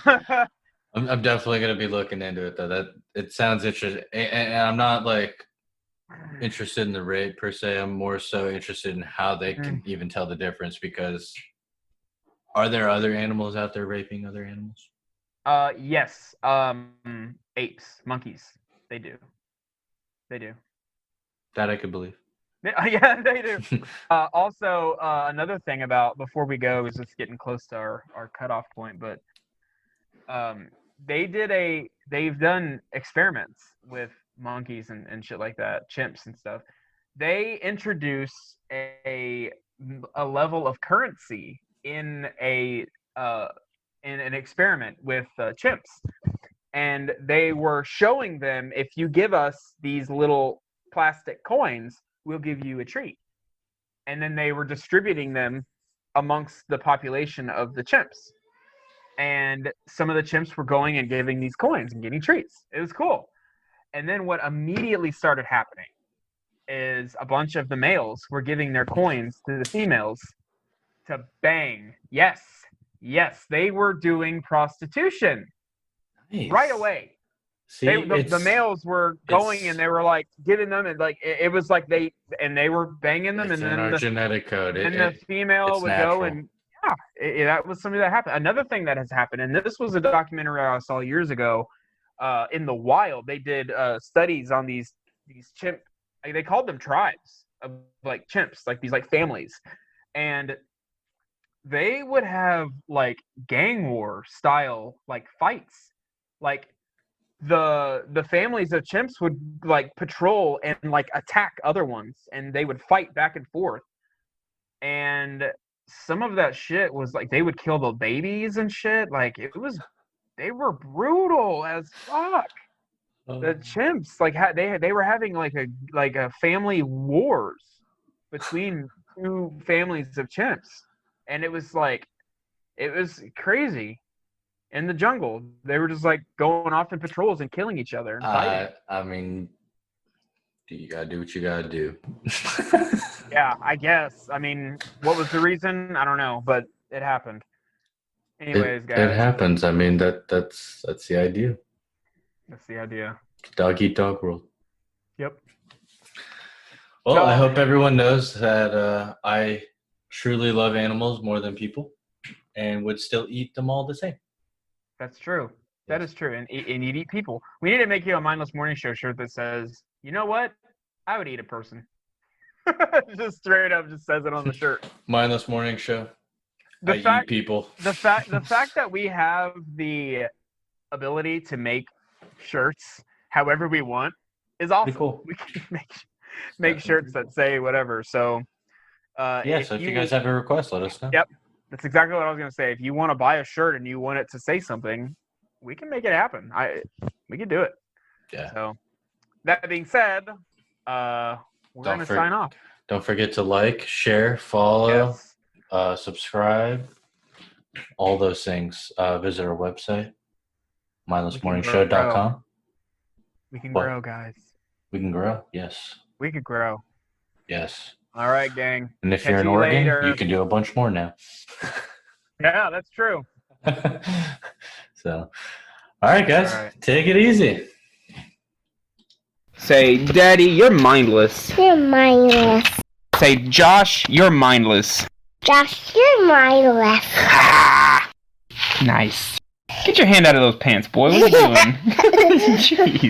I'm definitely gonna be looking into it though. That it sounds interesting, and I'm not like interested in the rate per se. I'm more so interested in how they can even tell the difference, because are there other animals out there raping other animals? Yes. Apes, monkeys, they do. That I could believe. Yeah, they do. Also, another thing about, before we go, is just getting close to our cutoff point, but they've done experiments with monkeys and shit like that, chimps and stuff. They introduce a level of currency in an experiment with chimps, and they were showing them, if you give us these little plastic coins, we'll give you a treat. And then they were distributing them amongst the population of the chimps. And some of the chimps were going and giving these coins and getting treats. It was cool. And then what immediately started happening is a bunch of the males were giving their coins to the females to bang. Yes, they were doing prostitution. Nice. Right away. See, the males were going and they were like giving them, and like it was like they were banging them, and then our genetic code. The female would natural. Go and that was something that happened. Another thing that has happened, and this was a documentary I saw years ago, in the wild. They did studies on these chimp. They called them tribes of like chimps, like these like families, and they would have like gang war style like fights, like. The families of chimps would like patrol and like attack other ones, and they would fight back and forth. And some of that shit was like they would kill the babies and shit. Like they were brutal as fuck. The chimps, like they were having like a family wars between two families of chimps, and it was crazy. In the jungle, they were just like going off in patrols and killing each other and fighting. I mean, you gotta do what you gotta do. Yeah, I guess. I mean, what was the reason? I don't know, but it happened. Anyways, guys, it happens. I mean, that's the idea. That's the idea. Dog eat dog world. Yep. Well, so, I hope everyone knows that I truly love animals more than people, and would still eat them all the same. That's true. That is true. And you'd eat people. We need to make you a Mindless Morning Show shirt that says, you know what? I would eat a person. Just straight up just says it on the shirt. Mindless Morning Show. Eat people. The fact that we have the ability to make shirts however we want is awesome. Cool. We can make shirts that say whatever. So if you guys have a request, let us know. Yep. That's exactly what I was going to say. If you want to buy a shirt and you want it to say something, we can make it happen. We can do it. Yeah. So, that being said, we're going to sign off. Don't forget to like, share, follow, subscribe, all those things. Visit our website, mindlessmorningshow.com. We can grow, guys. We can grow, yes. We could grow. Yes. All right, gang. And if you're in Oregon, you can do a bunch more now. Yeah, that's true. So, all right, guys. All right. Take it easy. Say, Daddy, you're mindless. You're mindless. Say, Josh, you're mindless. Josh, you're mindless. Nice. Get your hand out of those pants, boy. What are you doing? Jeez.